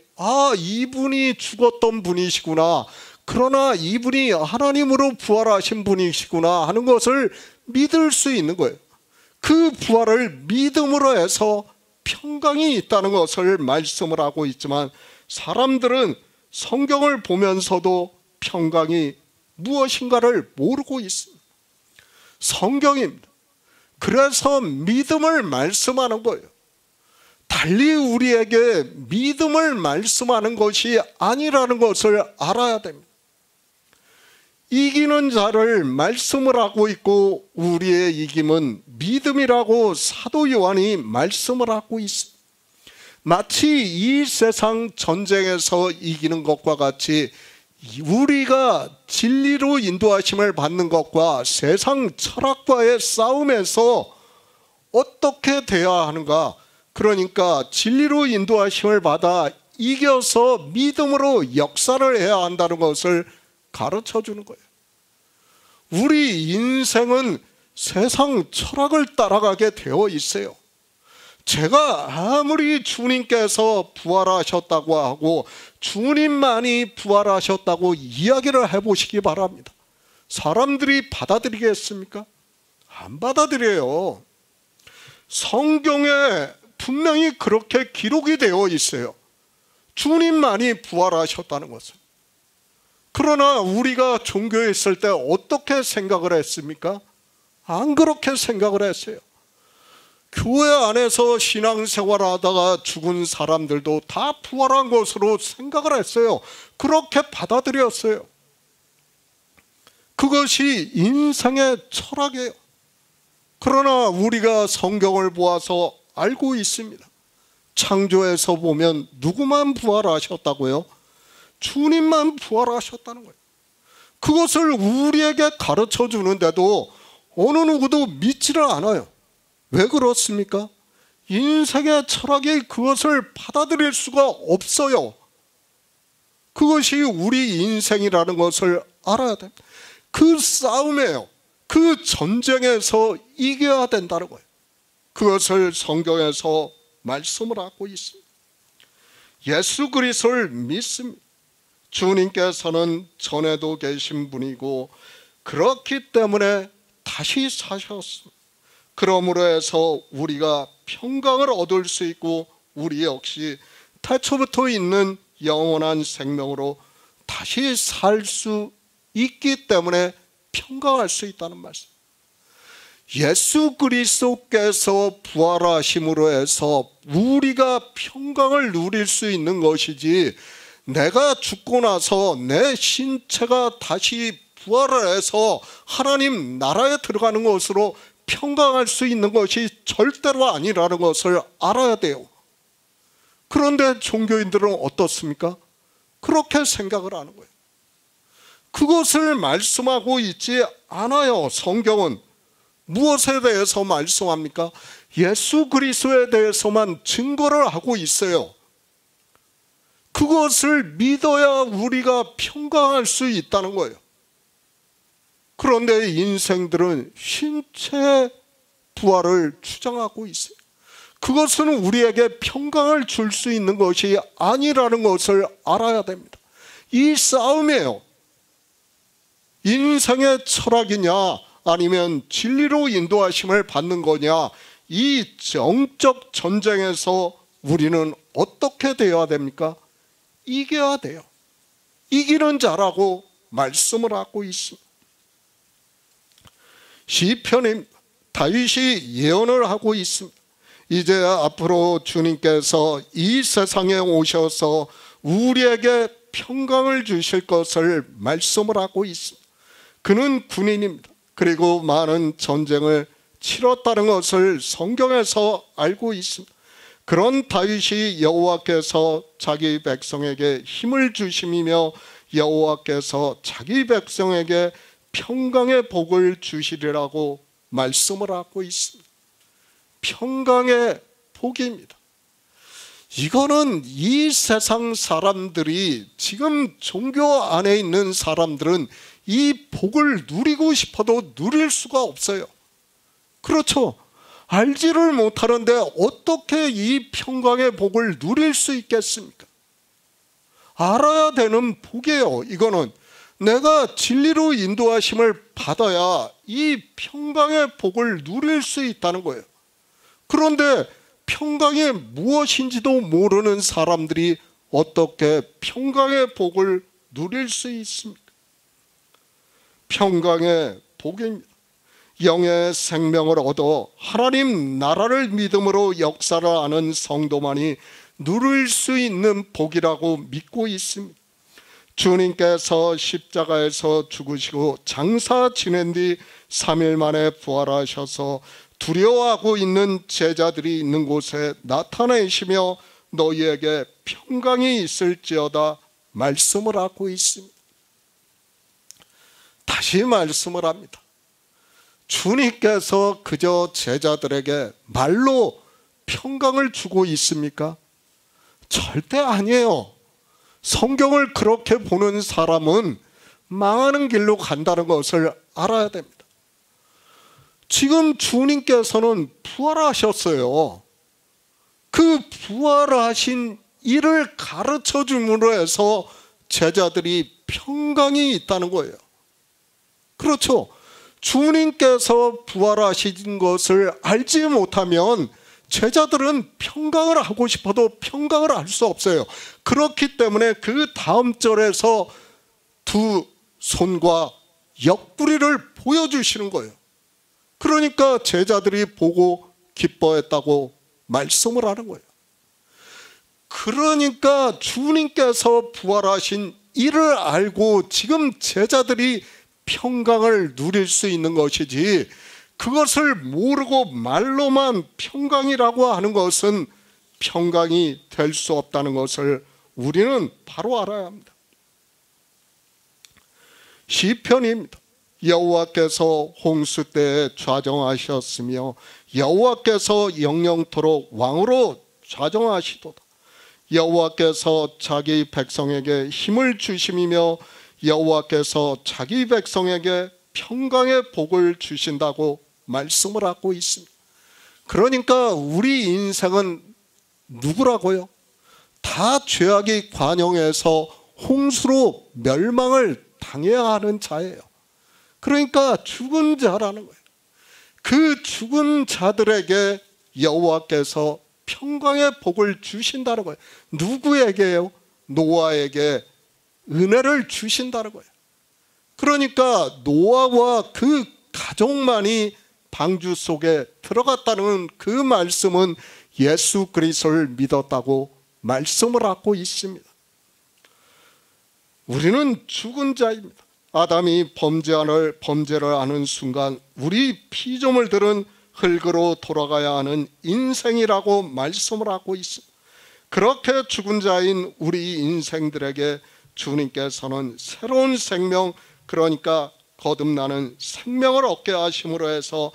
이분이 죽었던 분이시구나, 그러나 이분이 하나님으로 부활하신 분이시구나 하는 것을 믿을 수 있는 거예요. 그 부활을 믿음으로 해서 평강이 있다는 것을 말씀을 하고 있지만 사람들은 성경을 보면서도 평강이 무엇인가를 모르고 있습니다. 성경입니다. 그래서 믿음을 말씀하는 거예요. 달리 우리에게 믿음을 말씀하는 것이 아니라는 것을 알아야 됩니다. 이기는 자를 말씀을 하고 있고 우리의 이김은 믿음이라고 사도 요한이 말씀을 하고 있습니다. 마치 이 세상 전쟁에서 이기는 것과 같이 우리가 진리로 인도하심을 받는 것과 세상 철학과의 싸움에서 어떻게 돼야 하는가, 그러니까 진리로 인도하심을 받아 이겨서 믿음으로 역사를 해야 한다는 것을 가르쳐 주는 거예요. 우리 인생은 세상 철학을 따라가게 되어 있어요. 제가 아무리 주님께서 부활하셨다고 하고 주님만이 부활하셨다고 이야기를 해보시기 바랍니다. 사람들이 받아들이겠습니까? 안 받아들여요. 성경에 분명히 그렇게 기록이 되어 있어요. 주님만이 부활하셨다는 것을. 그러나 우리가 종교에 있을 때 어떻게 생각을 했습니까? 안 그렇게 생각을 했어요. 교회 안에서 신앙생활 하다가 죽은 사람들도 다 부활한 것으로 생각을 했어요. 그렇게 받아들였어요. 그것이 인생의 철학이에요. 그러나 우리가 성경을 보아서 알고 있습니다. 창조에서 보면 누구만 부활하셨다고요? 주님만 부활하셨다는 거예요. 그것을 우리에게 가르쳐 주는데도 어느 누구도 믿지를 않아요. 왜 그렇습니까? 인생의 철학이 그것을 받아들일 수가 없어요. 그것이 우리 인생이라는 것을 알아야 됩니다. 그 싸움이에요. 그 전쟁에서 이겨야 된다는 거예요. 그것을 성경에서 말씀을 하고 있습니다. 예수 그리스도를 믿습니다. 주님께서는 전에도 계신 분이고 그렇기 때문에 다시 사셨습니다. 그러므로 해서 우리가 평강을 얻을 수 있고 우리 역시 태초부터 있는 영원한 생명으로 다시 살 수 있기 때문에 평강할 수 있다는 말씀. 예수 그리스도께서 부활하심으로 해서 우리가 평강을 누릴 수 있는 것이지, 내가 죽고 나서 내 신체가 다시 부활을 해서 하나님 나라에 들어가는 것으로 평강할 수 있는 것이 절대로 아니라는 것을 알아야 돼요. 그런데 종교인들은 어떻습니까? 그렇게 생각을 하는 거예요. 그것을 말씀하고 있지 않아요. 성경은 무엇에 대해서 말씀합니까? 예수 그리스도에 대해서만 증거를 하고 있어요. 그것을 믿어야 우리가 평강할 수 있다는 거예요. 그런데 인생들은 신체 부활을 주장하고 있어요. 그것은 우리에게 평강을 줄 수 있는 것이 아니라는 것을 알아야 됩니다. 이 싸움이에요. 인생의 철학이냐 아니면 진리로 인도하심을 받는 거냐, 이 영적 전쟁에서 우리는 어떻게 되어야 됩니까? 이겨야 돼요. 이기는 자라고 말씀을 하고 있습니다. 시편에 다윗이 예언을 하고 있습니다. 이제 앞으로 주님께서 이 세상에 오셔서 우리에게 평강을 주실 것을 말씀을 하고 있습니다. 그는 군인입니다. 그리고 많은 전쟁을 치렀다는 것을 성경에서 알고 있습니다. 그런 다윗이 여호와께서 자기 백성에게 힘을 주심이며 여호와께서 자기 백성에게 평강의 복을 주시리라고 말씀을 하고 있습니다. 평강의 복입니다. 이거는 이 세상 사람들이, 지금 종교 안에 있는 사람들은 이 복을 누리고 싶어도 누릴 수가 없어요. 그렇죠? 알지를 못하는데 어떻게 이 평강의 복을 누릴 수 있겠습니까? 알아야 되는 복이에요. 이거는 내가 진리로 인도하심을 받아야 이 평강의 복을 누릴 수 있다는 거예요. 그런데 평강이 무엇인지도 모르는 사람들이 어떻게 평강의 복을 누릴 수 있습니까? 평강의 복입니다. 영의 생명을 얻어 하나님 나라를 믿음으로 역사를 하는 성도만이 누릴 수 있는 복이라고 믿고 있습니다. 주님께서 십자가에서 죽으시고 장사 지낸 뒤 3일 만에 부활하셔서 두려워하고 있는 제자들이 있는 곳에 나타내시며 너희에게 평강이 있을지어다 말씀을 하고 있습니다. 다시 말씀을 합니다. 주님께서 그저 제자들에게 말로 평강을 주고 있습니까? 절대 아니에요. 성경을 그렇게 보는 사람은 망하는 길로 간다는 것을 알아야 됩니다. 지금 주님께서는 부활하셨어요. 그 부활하신 일을 가르쳐 줌으로 해서 제자들이 평강이 있다는 거예요. 그렇죠? 주님께서 부활하신 것을 알지 못하면 제자들은 평강을 하고 싶어도 평강을 할 수 없어요. 그렇기 때문에 그 다음 절에서 두 손과 옆구리를 보여주시는 거예요. 그러니까 제자들이 보고 기뻐했다고 말씀을 하는 거예요. 그러니까 주님께서 부활하신 이를 알고 지금 제자들이 평강을 누릴 수 있는 것이지, 그것을 모르고 말로만 평강이라고 하는 것은 평강이 될 수 없다는 것을 우리는 바로 알아야 합니다. 시편입니다. 여호와께서 홍수 때에 좌정하셨으며 여호와께서 영영토록 왕으로 좌정하시도다. 여호와께서 자기 백성에게 힘을 주심이며 여호와께서 자기 백성에게 평강의 복을 주신다고 말씀을 하고 있습니다. 그러니까 우리 인생은 누구라고요? 다 죄악이 관영해서 홍수로 멸망을 당해야 하는 자예요. 그러니까 죽은 자라는 거예요. 그 죽은 자들에게 여호와께서 평강의 복을 주신다는 거예요. 누구에게요? 노아에게 은혜를 주신다는 거예요. 그러니까 노아와 그 가족만이 방주 속에 들어갔다는 그 말씀은 예수 그리스도를 믿었다고 말씀을 하고 있습니다. 우리는 죽은 자입니다. 아담이 범죄를 하는 순간 우리 피조물 들은 흙으로 돌아가야 하는 인생이라고 말씀을 하고 있습니다. 그렇게 죽은 자인 우리 인생들에게 주님께서는 새로운 생명, 그러니까 거듭나는 생명을 얻게 하심으로 해서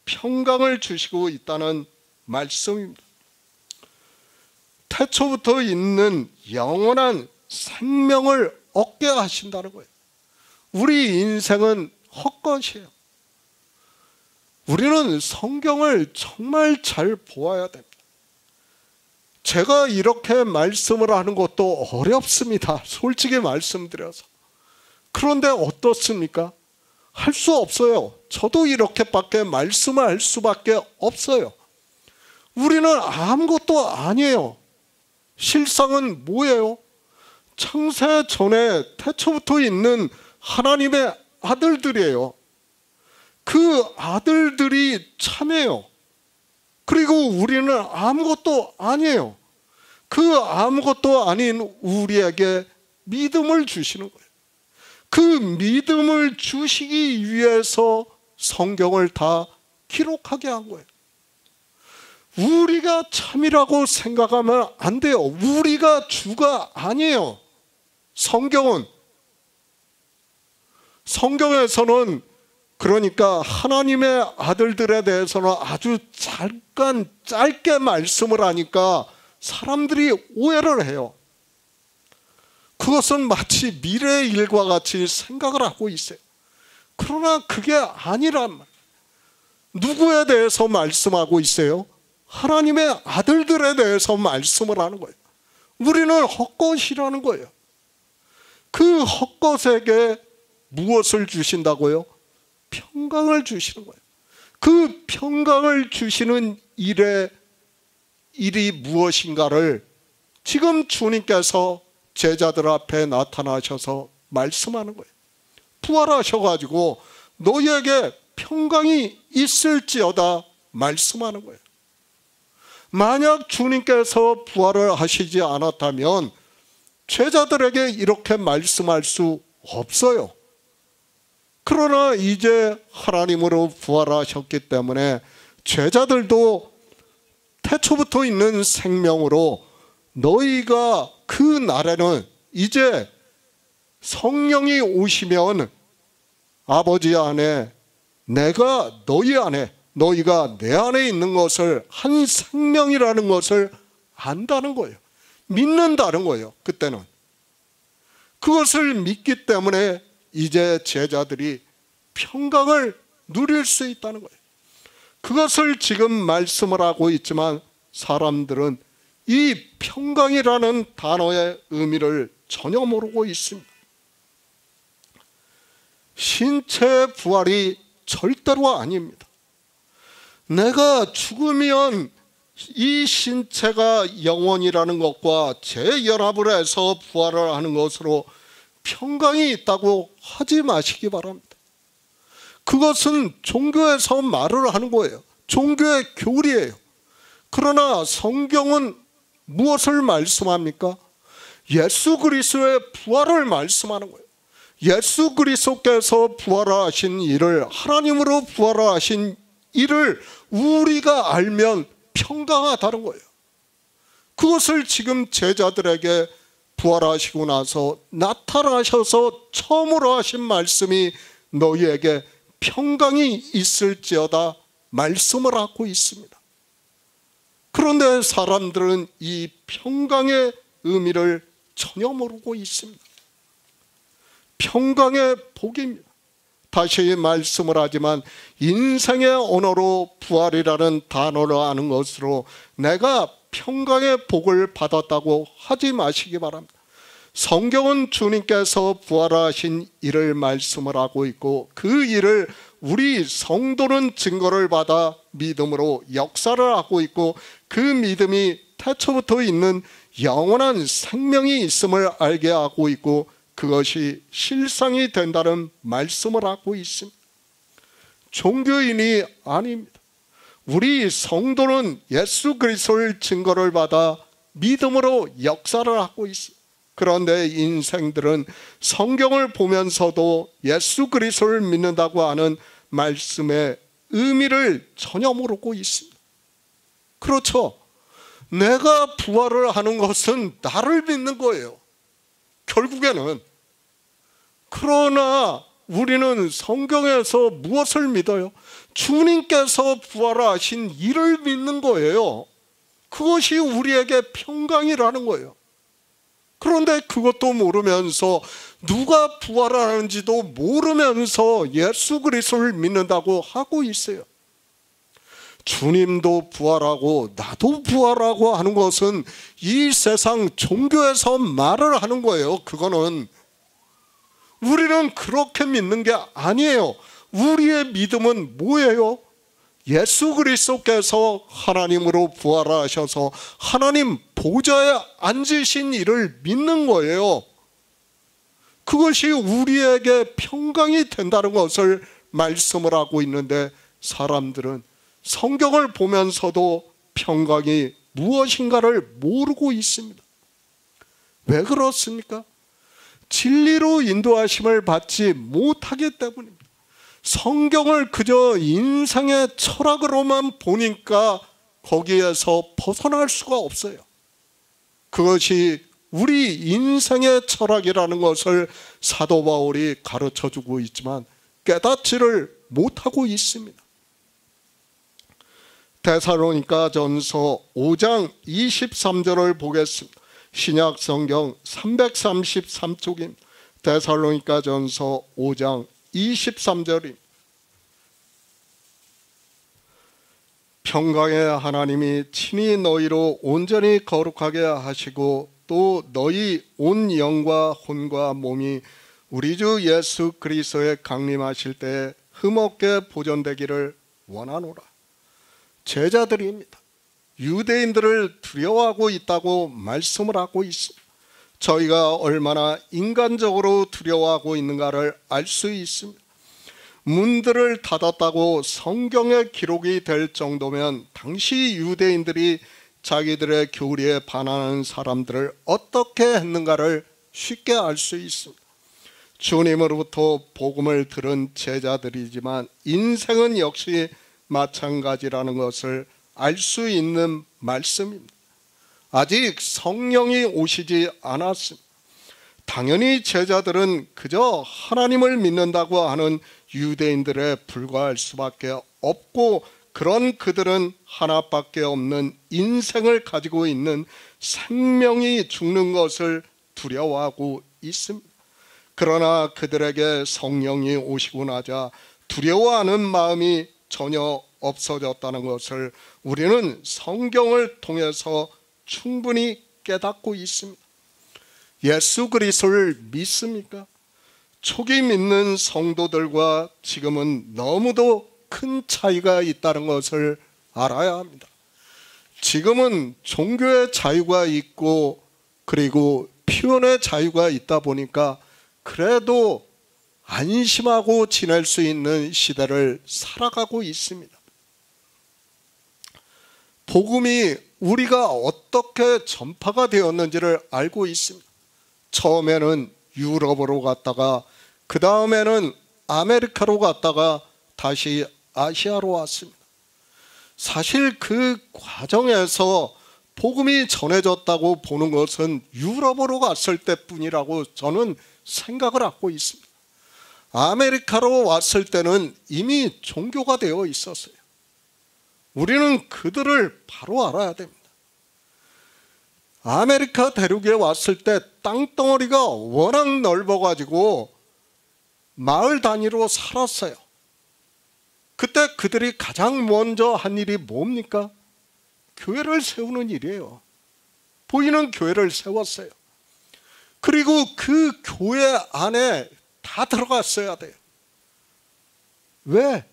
평강을 주시고 있다는 말씀입니다. 태초부터 있는 영원한 생명을 얻게 하신다는 거예요. 우리 인생은 헛것이에요. 우리는 성경을 정말 잘 보아야 됩니다. 제가 이렇게 말씀을 하는 것도 어렵습니다. 솔직히 말씀드려서. 그런데 어떻습니까? 할 수 없어요. 저도 이렇게밖에 말씀할 수밖에 없어요. 우리는 아무것도 아니에요. 실상은 뭐예요? 창세 전에 태초부터 있는 하나님의 아들들이에요. 그 아들들이 참해요. 그리고 우리는 아무것도 아니에요. 그 아무것도 아닌 우리에게 믿음을 주시는 거예요. 그 믿음을 주시기 위해서 성경을 다 기록하게 한 거예요. 우리가 참이라고 생각하면 안 돼요. 우리가 주가 아니에요. 성경에서는 그러니까 하나님의 아들들에 대해서는 아주 짧게 말씀을 하니까 사람들이 오해를 해요. 그것은 마치 미래의 일과 같이 생각을 하고 있어요. 그러나 그게 아니란 말이에요. 누구에 대해서 말씀하고 있어요? 하나님의 아들들에 대해서 말씀을 하는 거예요. 우리는 헛것이라는 거예요. 그 헛것에게 무엇을 주신다고요? 평강을 주시는 거예요. 그 평강을 주시는 일이 무엇인가를 지금 주님께서 제자들 앞에 나타나셔서 말씀하는 거예요. 부활하셔가지고 너희에게 평강이 있을지어다 말씀하는 거예요. 만약 주님께서 부활을 하시지 않았다면 제자들에게 이렇게 말씀할 수 없어요. 그러나 이제 하나님으로 부활하셨기 때문에 제자들도 태초부터 있는 생명으로 너희가 그 날에는 이제 성령이 오시면 아버지 안에 내가 너희 안에 너희가 내 안에 있는 것을 한 생명이라는 것을 안다는 거예요. 믿는다는 거예요. 그때는 그것을 믿기 때문에 이제 제자들이 평강을 누릴 수 있다는 거예요. 그것을 지금 말씀을 하고 있지만 사람들은 이 평강이라는 단어의 의미를 전혀 모르고 있습니다. 신체의 부활이 절대로 아닙니다. 내가 죽으면 이 신체가 영원이라는 것과 재연합을 해서 부활을 하는 것으로 평강이 있다고 하지 마시기 바랍니다. 그것은 종교에서 말을 하는 거예요. 종교의 교리예요. 그러나 성경은 무엇을 말씀합니까? 예수 그리스도의 부활을 말씀하는 거예요. 예수 그리스도께서 부활하신 일을, 하나님으로 부활하신 일을 우리가 알면 평강하다는 거예요. 그것을 지금 제자들에게 부활하시고 나서 나타나셔서 처음으로 하신 말씀이 너희에게 평강이 있을지어다 말씀을 하고 있습니다. 그런데 사람들은 이 평강의 의미를 전혀 모르고 있습니다. 평강의 복입니다. 다시 말씀을 하지만 인생의 언어로 부활이라는 단어를 아는 것으로 내가 평강의 복을 받았다고 하지 마시기 바랍니다. 성경은 주님께서 부활하신 일을 말씀을 하고 있고 그 일을 우리 성도는 증거를 받아 믿음으로 역사를 하고 있고 그 믿음이 태초부터 있는 영원한 생명이 있음을 알게 하고 있고 그것이 실상이 된다는 말씀을 하고 있습니다. 종교인이 아닙니다. 우리 성도는 예수 그리스도의 증거를 받아 믿음으로 역사를 하고 있습니다. 그런데 인생들은 성경을 보면서도 예수 그리스도를 믿는다고 하는 말씀의 의미를 전혀 모르고 있습니다. 그렇죠. 내가 부활을 하는 것은 나를 믿는 거예요. 결국에는. 그러나 우리는 성경에서 무엇을 믿어요? 주님께서 부활하신 이를 믿는 거예요. 그것이 우리에게 평강이라는 거예요. 그런데 그것도 모르면서 누가 부활하는지도 모르면서 예수 그리스도를 믿는다고 하고 있어요. 주님도 부활하고 나도 부활하고 하는 것은 이 세상 종교에서 말을 하는 거예요. 그거는 우리는 그렇게 믿는 게 아니에요. 우리의 믿음은 뭐예요? 예수 그리스도께서 하나님으로 부활하셔서 하나님 보좌에 앉으신 이를 믿는 거예요. 그것이 우리에게 평강이 된다는 것을 말씀을 하고 있는데 사람들은 성경을 보면서도 평강이 무엇인가를 모르고 있습니다. 왜 그렇습니까? 진리로 인도하심을 받지 못하기 때문입니다. 성경을 그저 인생의 철학으로만 보니까 거기에서 벗어날 수가 없어요. 그것이 우리 인생의 철학이라는 것을 사도 바울이 가르쳐주고 있지만 깨닫지를 못하고 있습니다. 데살로니가전서 5장 23절을 보겠습니다. 신약 성경 333쪽입니다. 데살로니가전서 5장 23절입니다. 평강의 하나님이 친히 너희로 온전히 거룩하게 하시고 또 너희 온 영과 혼과 몸이 우리 주 예수 그리스도에 강림하실 때 흠없게 보존되기를 원하노라. 제자들입니다. 유대인들을 두려워하고 있다고 말씀을 하고 있습니다. 저희가 얼마나 인간적으로 두려워하고 있는가를 알 수 있습니다. 문들을 닫았다고 성경에 기록이 될 정도면 당시 유대인들이 자기들의 교리에 반하는 사람들을 어떻게 했는가를 쉽게 알 수 있습니다. 주님으로부터 복음을 들은 제자들이지만 인생은 역시 마찬가지라는 것을 알 수 있는 말씀입니다. 아직 성령이 오시지 않았습니다. 당연히 제자들은 그저 하나님을 믿는다고 하는 유대인들에 불과할 수밖에 없고 그런 그들은 하나밖에 없는 인생을 가지고 있는 생명이 죽는 것을 두려워하고 있습니다. 그러나 그들에게 성령이 오시고 나자 두려워하는 마음이 전혀 없어졌다는 것을 우리는 성경을 통해서 충분히 깨닫고 있습니다. 예수 그리스도를 믿습니까? 초기 믿는 성도들과 지금은 너무도 큰 차이가 있다는 것을 알아야 합니다. 지금은 종교의 자유가 있고 그리고 표현의 자유가 있다 보니까 그래도 안심하고 지낼 수 있는 시대를 살아가고 있습니다. 복음이 우리가 어떻게 전파가 되었는지를 알고 있습니다. 처음에는 유럽으로 갔다가 그 다음에는 아메리카로 갔다가 다시 아시아로 왔습니다. 사실 그 과정에서 복음이 전해졌다고 보는 것은 유럽으로 갔을 때뿐이라고 저는 생각을 하고 있습니다. 아메리카로 왔을 때는 이미 종교가 되어 있었어요. 우리는 그들을 바로 알아야 됩니다. 아메리카 대륙에 왔을 때 땅덩어리가 워낙 넓어가지고 마을 단위로 살았어요. 그때 그들이 가장 먼저 한 일이 뭡니까? 교회를 세우는 일이에요. 보이는 교회를 세웠어요. 그리고 그 교회 안에 다 들어갔어야 돼요. 왜?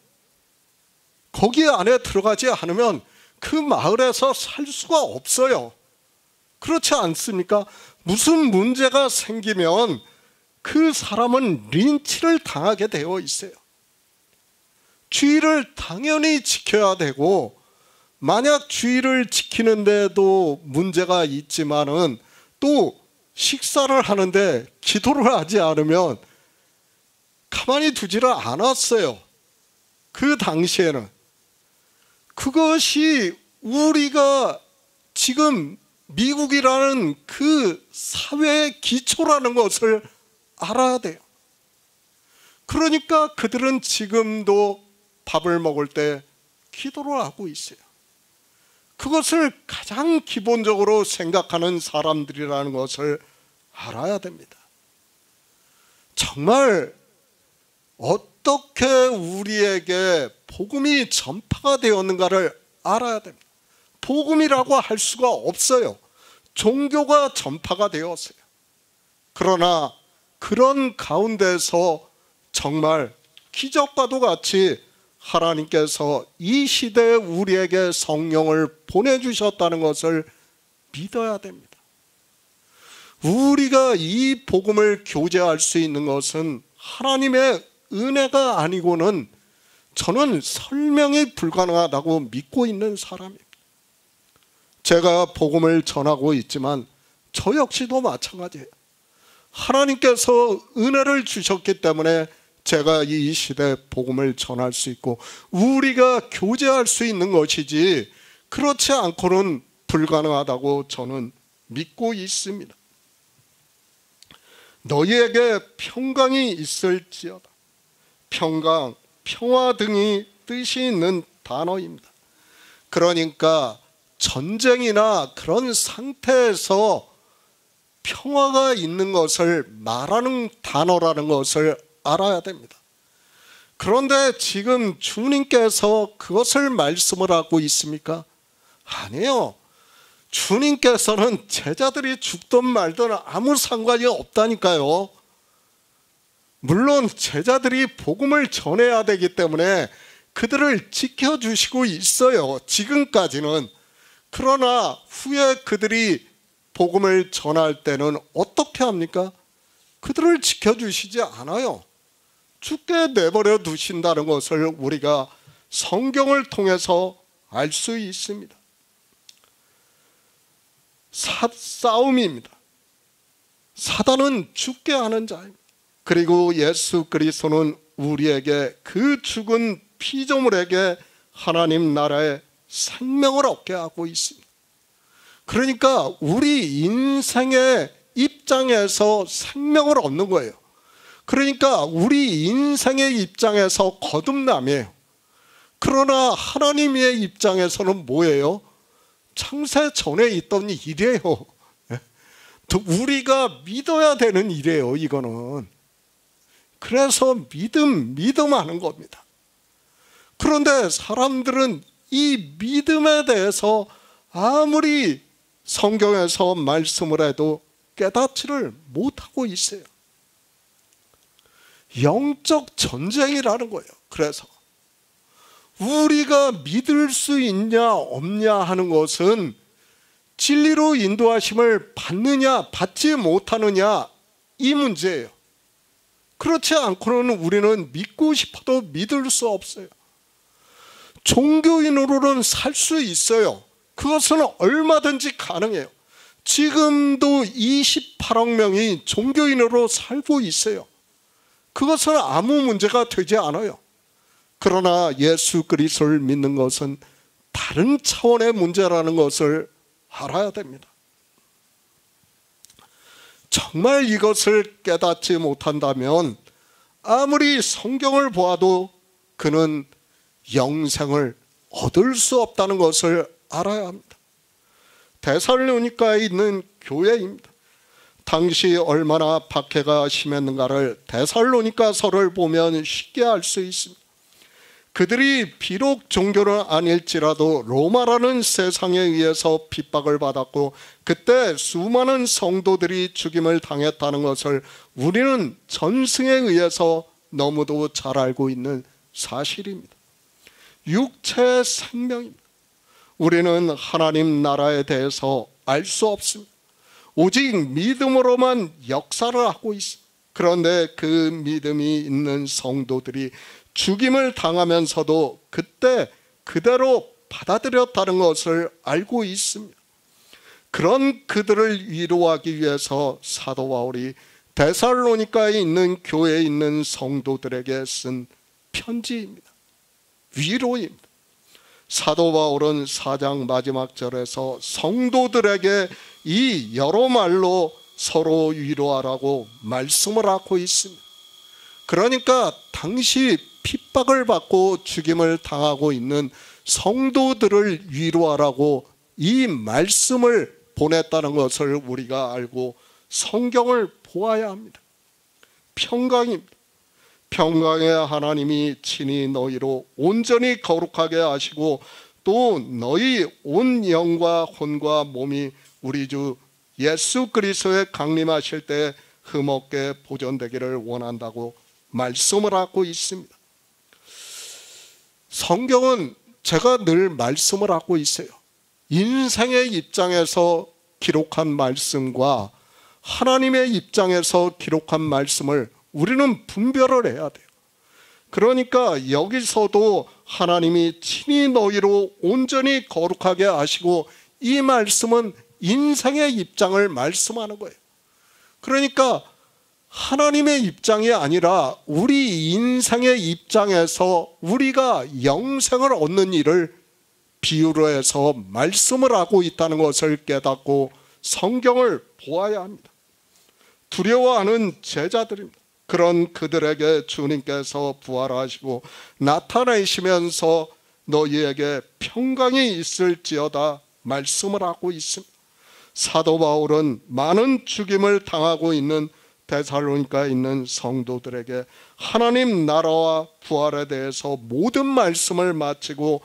거기 안에 들어가지 않으면 그 마을에서 살 수가 없어요. 그렇지 않습니까? 무슨 문제가 생기면 그 사람은 린치를 당하게 되어 있어요. 주의를 당연히 지켜야 되고, 만약 주의를 지키는데도 문제가 있지만은 또 식사를 하는데 기도를 하지 않으면 가만히 두지를 않았어요. 그 당시에는. 그것이 우리가 지금 미국이라는 그 사회의 기초라는 것을 알아야 돼요. 그러니까 그들은 지금도 밥을 먹을 때 기도를 하고 있어요. 그것을 가장 기본적으로 생각하는 사람들이라는 것을 알아야 됩니다. 정말 어떻게 우리에게 복음이 전파가 되었는가를 알아야 됩니다. 복음이라고 할 수가 없어요. 종교가 전파가 되었어요. 그러나 그런 가운데서 정말 기적과도 같이 하나님께서 이 시대에 우리에게 성령을 보내주셨다는 것을 믿어야 됩니다. 우리가 이 복음을 교제할 수 있는 것은 하나님의 은혜가 아니고는 저는 설명이 불가능하다고 믿고 있는 사람입니다. 제가 복음을 전하고 있지만 저 역시도 마찬가지예요. 하나님께서 은혜를 주셨기 때문에 제가 이 시대에 복음을 전할 수 있고 우리가 교제할 수 있는 것이지, 그렇지 않고는 불가능하다고 저는 믿고 있습니다. 너희에게 평강이 있을지어다. 평강, 평화 등이 뜻이 있는 단어입니다. 그러니까 전쟁이나 그런 상태에서 평화가 있는 것을 말하는 단어라는 것을 알아야 됩니다. 그런데 지금 주님께서 그것을 말씀을 하고 있습니까? 아니에요. 주님께서는 제자들이 죽든 말든 아무 상관이 없다니까요. 물론 제자들이 복음을 전해야 되기 때문에 그들을 지켜주시고 있어요. 지금까지는. 그러나 후에 그들이 복음을 전할 때는 어떻게 합니까? 그들을 지켜주시지 않아요. 죽게 내버려 두신다는 것을 우리가 성경을 통해서 알 수 있습니다. 싸움입니다. 사단은 죽게 하는 자입니다. 그리고 예수 그리스도는 우리에게 그 죽은 피조물에게 하나님 나라의 생명을 얻게 하고 있습니다. 그러니까 우리 인생의 입장에서 생명을 얻는 거예요. 그러니까 우리 인생의 입장에서 거듭남이에요. 그러나 하나님의 입장에서는 뭐예요? 창세 전에 있던 일이에요. 우리가 믿어야 되는 일이에요, 이거는. 그래서 믿음 하는 겁니다. 그런데 사람들은 이 믿음에 대해서 아무리 성경에서 말씀을 해도 깨닫지를 못하고 있어요. 영적 전쟁이라는 거예요. 그래서 우리가 믿을 수 있냐 없냐 하는 것은 진리로 인도하심을 받느냐 받지 못하느냐 이 문제예요. 그렇지 않고는 우리는 믿고 싶어도 믿을 수 없어요. 종교인으로는 살 수 있어요. 그것은 얼마든지 가능해요. 지금도 28억 명이 종교인으로 살고 있어요. 그것은 아무 문제가 되지 않아요. 그러나 예수 그리스도를 믿는 것은 다른 차원의 문제라는 것을 알아야 됩니다. 정말 이것을 깨닫지 못한다면 아무리 성경을 보아도 그는 영생을 얻을 수 없다는 것을 알아야 합니다. 데살로니가에 있는 교회입니다. 당시 얼마나 박해가 심했는가를 데살로니가서를 보면 쉽게 알 수 있습니다. 그들이 비록 종교는 아닐지라도 로마라는 세상에 의해서 핍박을 받았고 그때 수많은 성도들이 죽임을 당했다는 것을 우리는 전승에 의해서 너무도 잘 알고 있는 사실입니다. 육체의 생명입니다. 우리는 하나님 나라에 대해서 알 수 없습니다. 오직 믿음으로만 역사를 하고 있습니다. 그런데 그 믿음이 있는 성도들이 죽임을 당하면서도 그때 그대로 받아들였다는 것을 알고 있습니다. 그런 그들을 위로하기 위해서 사도 바울이 데살로니가에 있는 교회에 있는 성도들에게 쓴 편지입니다. 위로입니다. 사도 바울은 4장 마지막 절에서 성도들에게 이 여러 말로 서로 위로하라고 말씀을 하고 있습니다. 그러니까 당시 핍박을 받고 죽임을 당하고 있는 성도들을 위로하라고 이 말씀을 보냈다는 것을 우리가 알고 성경을 보아야 합니다. 평강입니다. 평강의 하나님이 친히 너희로 온전히 거룩하게 하시고 또 너희 온 영과 혼과 몸이 우리 주 예수 그리스도에 강림하실 때 흠없게 보존되기를 원한다고 말씀을 하고 있습니다. 성경은 제가 늘 말씀을 하고 있어요. 인생의 입장에서 기록한 말씀과 하나님의 입장에서 기록한 말씀을 우리는 분별을 해야 돼요. 그러니까 여기서도 하나님이 친히 너희로 온전히 거룩하게 하시고 이 말씀은 인생의 입장을 말씀하는 거예요. 그러니까 하나님의 입장이 아니라 우리 인생의 입장에서 우리가 영생을 얻는 일을 비유로 해서 말씀을 하고 있다는 것을 깨닫고 성경을 보아야 합니다. 두려워하는 제자들입니다. 그런 그들에게 주님께서 부활하시고 나타내시면서 너희에게 평강이 있을지어다 말씀을 하고 있습니다. 사도 바울은 많은 죽임을 당하고 있는 데살로니가에 있는 성도들에게 하나님 나라와 부활에 대해서 모든 말씀을 마치고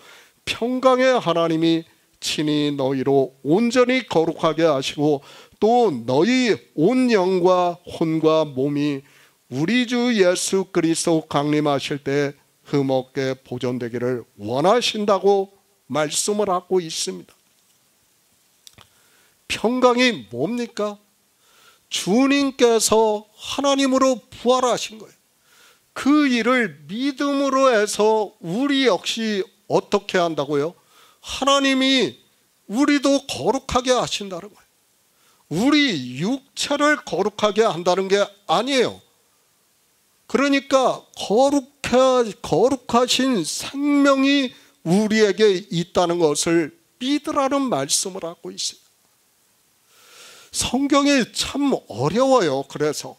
평강의 하나님이 친히 너희로 온전히 거룩하게 하시고 또 너희 온 영과 혼과 몸이 우리 주 예수 그리스도 강림하실 때 흠없게 보존되기를 원하신다고 말씀을 하고 있습니다. 평강이 뭡니까? 주님께서 하나님으로 부활하신 거예요. 그 일을 믿음으로 해서 우리 역시 어떻게 한다고요? 하나님이 우리도 거룩하게 하신다는 거예요. 우리 육체를 거룩하게 한다는 게 아니에요. 그러니까 거룩하신 생명이 우리에게 있다는 것을 믿으라는 말씀을 하고 있어요. 성경이 참 어려워요. 그래서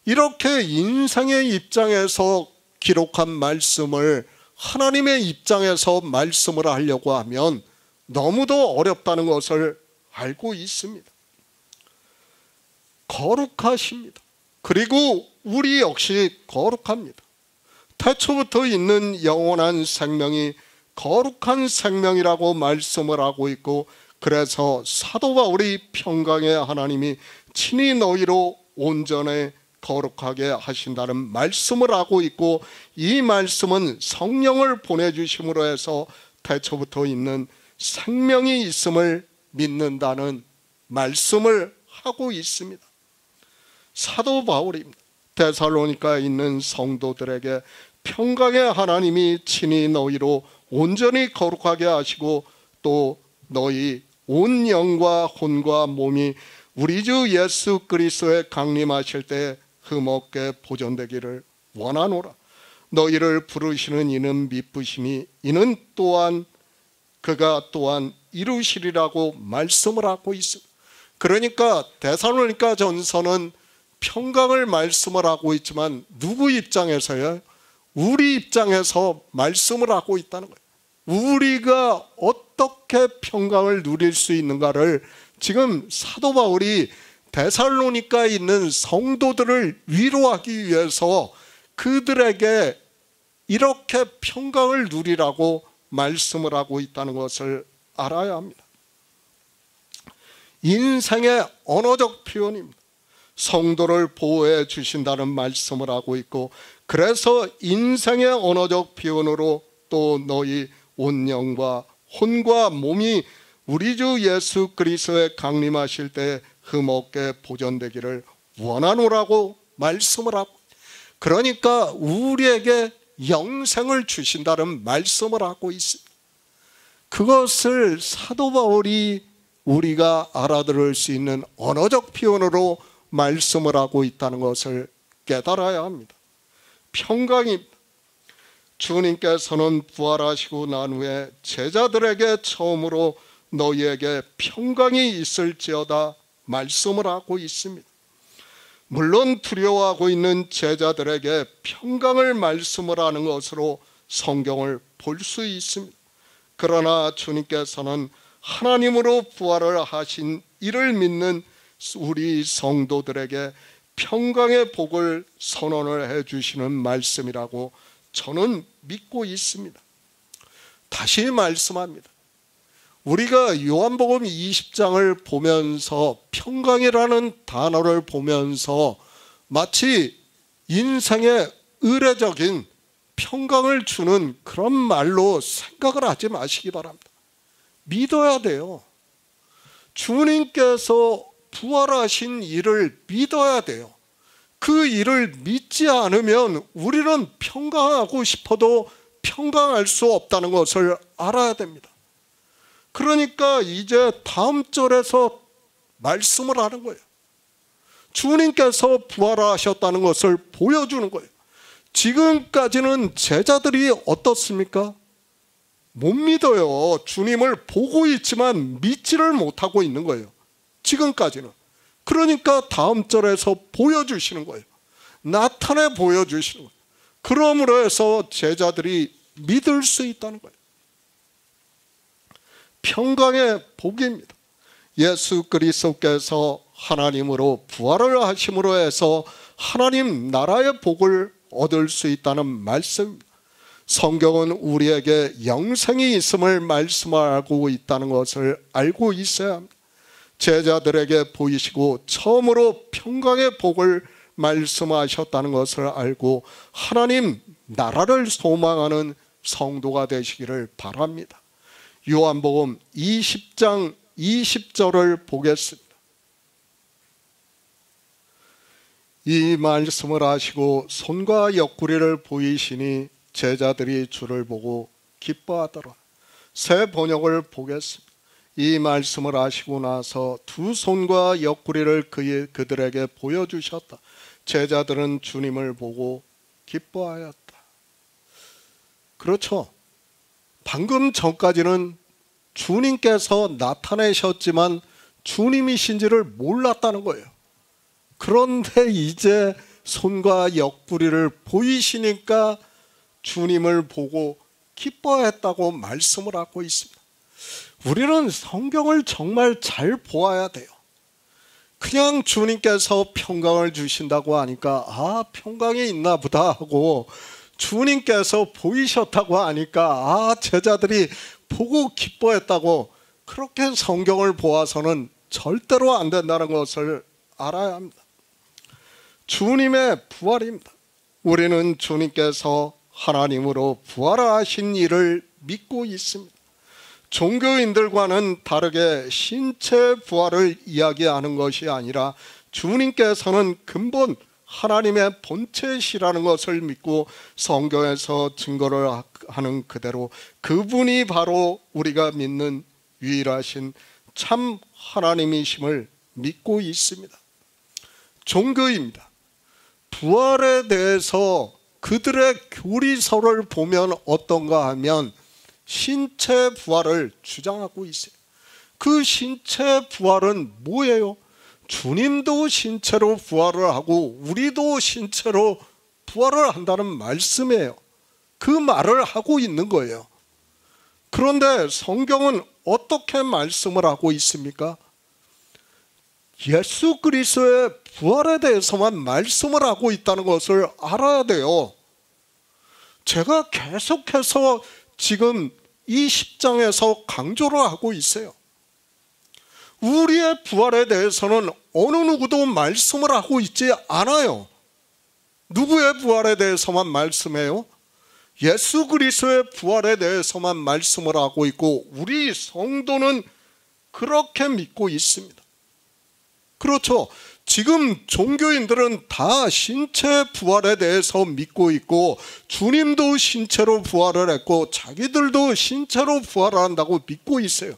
이렇게 인생의 입장에서 기록한 말씀을 하나님의 입장에서 말씀을 하려고 하면 너무도 어렵다는 것을 알고 있습니다. 거룩하십니다. 그리고 우리 역시 거룩합니다. 태초부터 있는 영원한 생명이 거룩한 생명이라고 말씀을 하고 있고, 그래서 사도 바울이 평강의 하나님이 친히 너희로 온전히 거룩하게 하신다는 말씀을 하고 있고, 이 말씀은 성령을 보내주심으로 해서 태초부터 있는 생명이 있음을 믿는다는 말씀을 하고 있습니다. 사도 바울이 데살로니가에 있는 성도들에게 평강의 하나님이 친히 너희로 온전히 거룩하게 하시고 또 너희 온 영과 혼과 몸이 우리 주 예수 그리스도에 강림하실 때 흠없게 보존되기를 원하노라. 너희를 부르시는 이는 미쁘시니 이는 또한 그가 또한 이루시리라고 말씀을 하고 있습니다. 그러니까 데살로니가 전서는 평강을 말씀을 하고 있지만 누구 입장에서요? 우리 입장에서 말씀을 하고 있다는 거예요. 우리가 어떻게 평강을 누릴 수 있는가를 지금 사도 바울이 데살로니가에 있는 성도들을 위로하기 위해서 그들에게 이렇게 평강을 누리라고 말씀을 하고 있다는 것을 알아야 합니다. 인생의 언어적 표현입니다. 성도를 보호해 주신다는 말씀을 하고 있고, 그래서 인생의 언어적 표현으로 또 너희 온 영과 혼과 몸이 우리 주 예수 그리스도에 강림하실 때 흠없게 보존되기를 원하노라고 말씀을 하고, 그러니까 우리에게 영생을 주신다는 말씀을 하고 있습니다. 그것을 사도 바울이 우리가 알아들을 수 있는 언어적 표현으로 말씀을 하고 있다는 것을 깨달아야 합니다. 평강입니다. 주님께서는 부활하시고 난 후에 제자들에게 처음으로 너희에게 평강이 있을지어다 말씀을 하고 있습니다. 물론 두려워하고 있는 제자들에게 평강을 말씀을 하는 것으로 성경을 볼 수 있습니다. 그러나 주님께서는 하나님으로 부활을 하신 이를 믿는 우리 성도들에게 평강의 복을 선언을 해주시는 말씀이라고 저는 믿고 있습니다. 다시 말씀합니다. 우리가 요한복음 20장을 보면서 평강이라는 단어를 보면서 마치 인생의 의례적인 평강을 주는 그런 말로 생각을 하지 마시기 바랍니다. 믿어야 돼요. 주님께서 부활하신 일을 믿어야 돼요. 그 일을 믿지 않으면 우리는 평강하고 싶어도 평강할 수 없다는 것을 알아야 됩니다. 그러니까 이제 다음 절에서 말씀을 하는 거예요. 주님께서 부활하셨다는 것을 보여주는 거예요. 지금까지는 제자들이 어떻습니까? 못 믿어요. 주님을 보고 있지만 믿지를 못하고 있는 거예요. 지금까지는. 그러니까 다음 절에서 보여주시는 거예요. 나타내 보여주시는 거예요. 그러므로 해서 제자들이 믿을 수 있다는 거예요. 평강의 복입니다. 예수 그리스도께서 하나님으로 부활을 하심으로 해서 하나님 나라의 복을 얻을 수 있다는 말씀입니다. 성경은 우리에게 영생이 있음을 말씀하고 있다는 것을 알고 있어야 합니다. 제자들에게 보이시고 처음으로 평강의 복을 말씀하셨다는 것을 알고 하나님 나라를 소망하는 성도가 되시기를 바랍니다. 요한복음 20장 20절을 보겠습니다. 이 말씀을 하시고 손과 옆구리를 보이시니 제자들이 주를 보고 기뻐하더라. 새 번역을 보겠습니다. 이 말씀을 하시고 나서 두 손과 옆구리를 그들에게 보여주셨다. 제자들은 주님을 보고 기뻐하였다. 그렇죠. 방금 전까지는 주님께서 나타내셨지만 주님이신지를 몰랐다는 거예요. 그런데 이제 손과 옆구리를 보이시니까 주님을 보고 기뻐했다고 말씀을 하고 있습니다. 우리는 성경을 정말 잘 보아야 돼요. 그냥 주님께서 평강을 주신다고 하니까 아, 평강이 있나 보다 하고 주님께서 보이셨다고 하니까 아, 제자들이 보고 기뻐했다고 그렇게 성경을 보아서는 절대로 안 된다는 것을 알아야 합니다. 주님의 부활입니다. 우리는 주님께서 하나님으로 부활하신 일을 믿고 있습니다. 종교인들과는 다르게 신체 부활을 이야기하는 것이 아니라 주님께서는 근본 하나님의 본체시라는 것을 믿고 성경에서 증거를 하는 그대로 그분이 바로 우리가 믿는 유일하신 참 하나님이심을 믿고 있습니다. 종교입니다. 부활에 대해서 그들의 교리서를 보면 어떤가 하면 신체 부활을 주장하고 있어요. 그 신체 부활은 뭐예요? 주님도 신체로 부활을 하고 우리도 신체로 부활을 한다는 말씀이에요. 그 말을 하고 있는 거예요. 그런데 성경은 어떻게 말씀을 하고 있습니까? 예수 그리스도의 부활에 대해서만 말씀을 하고 있다는 것을 알아야 돼요. 제가 계속해서 지금 이 10장에서 강조를 하고 있어요. 우리의 부활에 대해서는 어느 누구도 말씀을 하고 있지 않아요. 누구의 부활에 대해서만 말씀해요? 예수 그리스도의 부활에 대해서만 말씀을 하고 있고 우리 성도는 그렇게 믿고 있습니다. 그렇죠. 지금 종교인들은 다 신체 부활에 대해서 믿고 있고 주님도 신체로 부활을 했고 자기들도 신체로 부활한다고 믿고 있어요.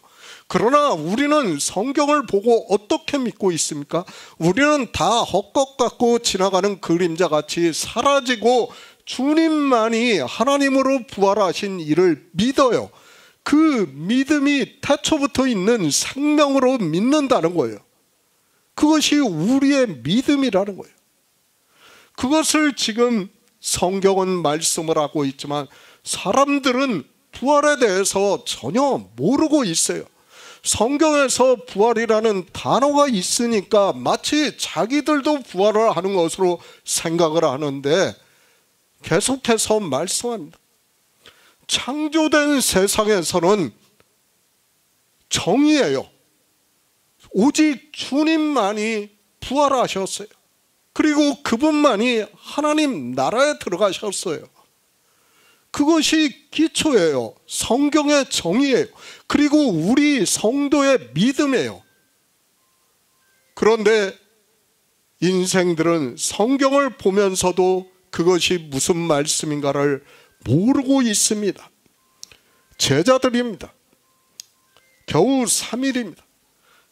그러나 우리는 성경을 보고 어떻게 믿고 있습니까? 우리는 다 헛것 같고 지나가는 그림자같이 사라지고 주님만이 하나님으로 부활하신 이를 믿어요. 그 믿음이 태초부터 있는 생명으로 믿는다는 거예요. 그것이 우리의 믿음이라는 거예요. 그것을 지금 성경은 말씀을 하고 있지만 사람들은 부활에 대해서 전혀 모르고 있어요. 성경에서 부활이라는 단어가 있으니까 마치 자기들도 부활을 하는 것으로 생각을 하는데 계속해서 말씀합니다. 창조된 세상에서는 정의예요. 오직 주님만이 부활하셨어요. 그리고 그분만이 하나님 나라에 들어가셨어요. 그것이 기초예요. 성경의 정의예요. 그리고 우리 성도의 믿음이에요. 그런데 인생들은 성경을 보면서도 그것이 무슨 말씀인가를 모르고 있습니다. 제자들입니다. 겨우 3일입니다.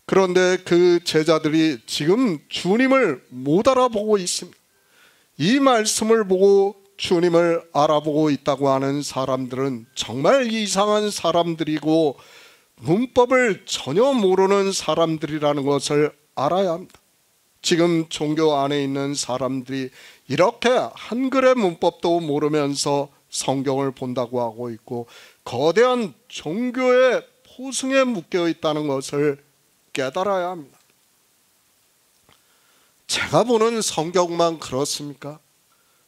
그런데 그 제자들이 지금 주님을 못 알아보고 있습니다. 이 말씀을 보고 주님을 알아보고 있다고 하는 사람들은 정말 이상한 사람들이고 문법을 전혀 모르는 사람들이라는 것을 알아야 합니다. 지금 종교 안에 있는 사람들이 이렇게 한글의 문법도 모르면서 성경을 본다고 하고 있고 거대한 종교의 포승에 묶여 있다는 것을 깨달아야 합니다. 제가 보는 성경만 그렇습니까?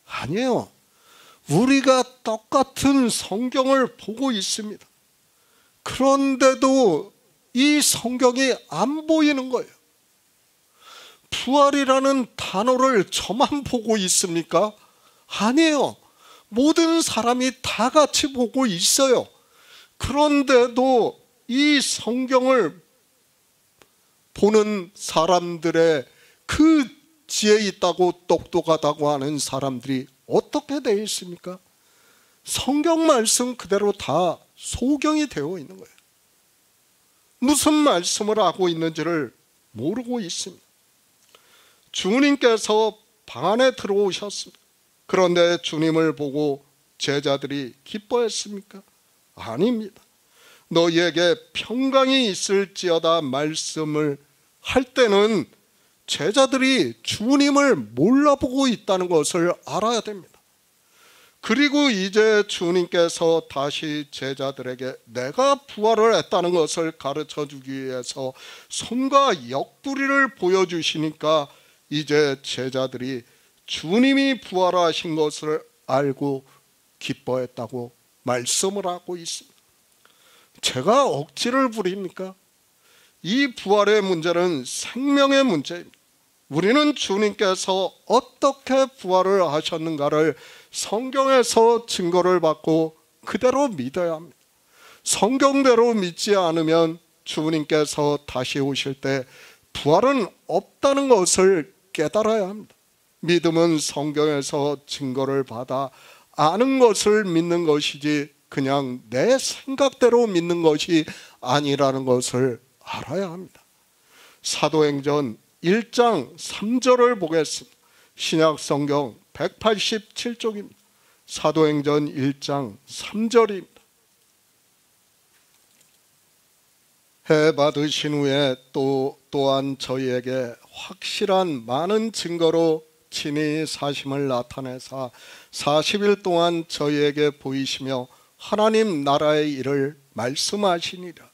아니에요. 우리가 똑같은 성경을 보고 있습니다. 그런데도 이 성경이 안 보이는 거예요. 부활이라는 단어를 저만 보고 있습니까? 아니에요. 모든 사람이 다 같이 보고 있어요. 그런데도 이 성경을 보는 사람들의 그 지혜 있다고 똑똑하다고 하는 사람들이 어떻게 되어 있습니까? 성경 말씀 그대로 다 소경이 되어 있는 거예요. 무슨 말씀을 하고 있는지를 모르고 있습니다. 주님께서 방 안에 들어오셨습니다. 그런데 주님을 보고 제자들이 기뻐했습니까? 아닙니다. 너희에게 평강이 있을지어다 말씀을 할 때는 제자들이 주님을 몰라보고 있다는 것을 알아야 됩니다. 그리고 이제 주님께서 다시 제자들에게 내가 부활을 했다는 것을 가르쳐 주기 위해서 손과 옆구리를 보여주시니까 이제 제자들이 주님이 부활하신 것을 알고 기뻐했다고 말씀을 하고 있습니다. 제가 억지를 부립니까? 이 부활의 문제는 생명의 문제입니다. 우리는 주님께서 어떻게 부활을 하셨는가를 성경에서 증거를 받고 그대로 믿어야 합니다. 성경대로 믿지 않으면 주님께서 다시 오실 때 부활은 없다는 것을 깨달아야 합니다. 믿음은 성경에서 증거를 받아 아는 것을 믿는 것이지 그냥 내 생각대로 믿는 것이 아니라는 것을 알아야 합니다. 사도행전 1장 3절을 보겠습니다. 신약성경 187쪽입니다. 사도행전 1장 3절입니다. 해 받으신 후에 또한 저희에게 확실한 많은 증거로 친히 사심을 나타내사 40일 동안 저희에게 보이시며 하나님 나라의 일을 말씀하시니라.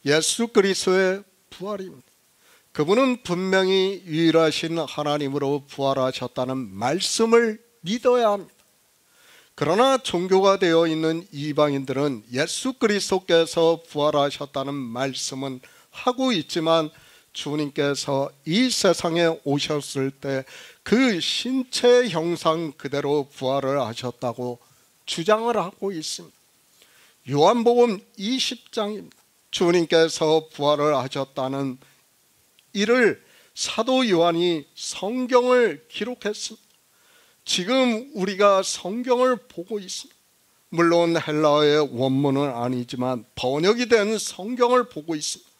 예수 그리스도의 부활입니다. 그분은 분명히 유일하신 하나님으로 부활하셨다는 말씀을 믿어야 합니다. 그러나 종교가 되어 있는 이방인들은 예수 그리스도께서 부활하셨다는 말씀은 하고 있지만 주님께서 이 세상에 오셨을 때 그 신체 형상 그대로 부활을 하셨다고 주장을 하고 있습니다. 요한복음 20장입니다. 주님께서 부활을 하셨다는 이를 사도 요한이 성경을 기록했습니다. 지금 우리가 성경을 보고 있습니다. 물론 헬라어의 원문은 아니지만 번역이 된 성경을 보고 있습니다.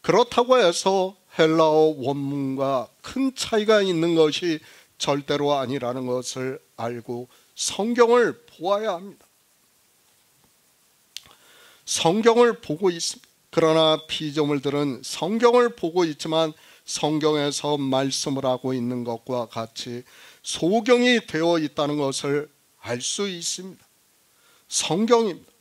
그렇다고 해서 헬라어 원문과 큰 차이가 있는 것이 절대로 아니라는 것을 알고 성경을 보아야 합니다. 성경을 보고 있습니다. 그러나 피조물들은 성경을 보고 있지만 성경에서 말씀을 하고 있는 것과 같이 소경이 되어 있다는 것을 알 수 있습니다. 성경입니다.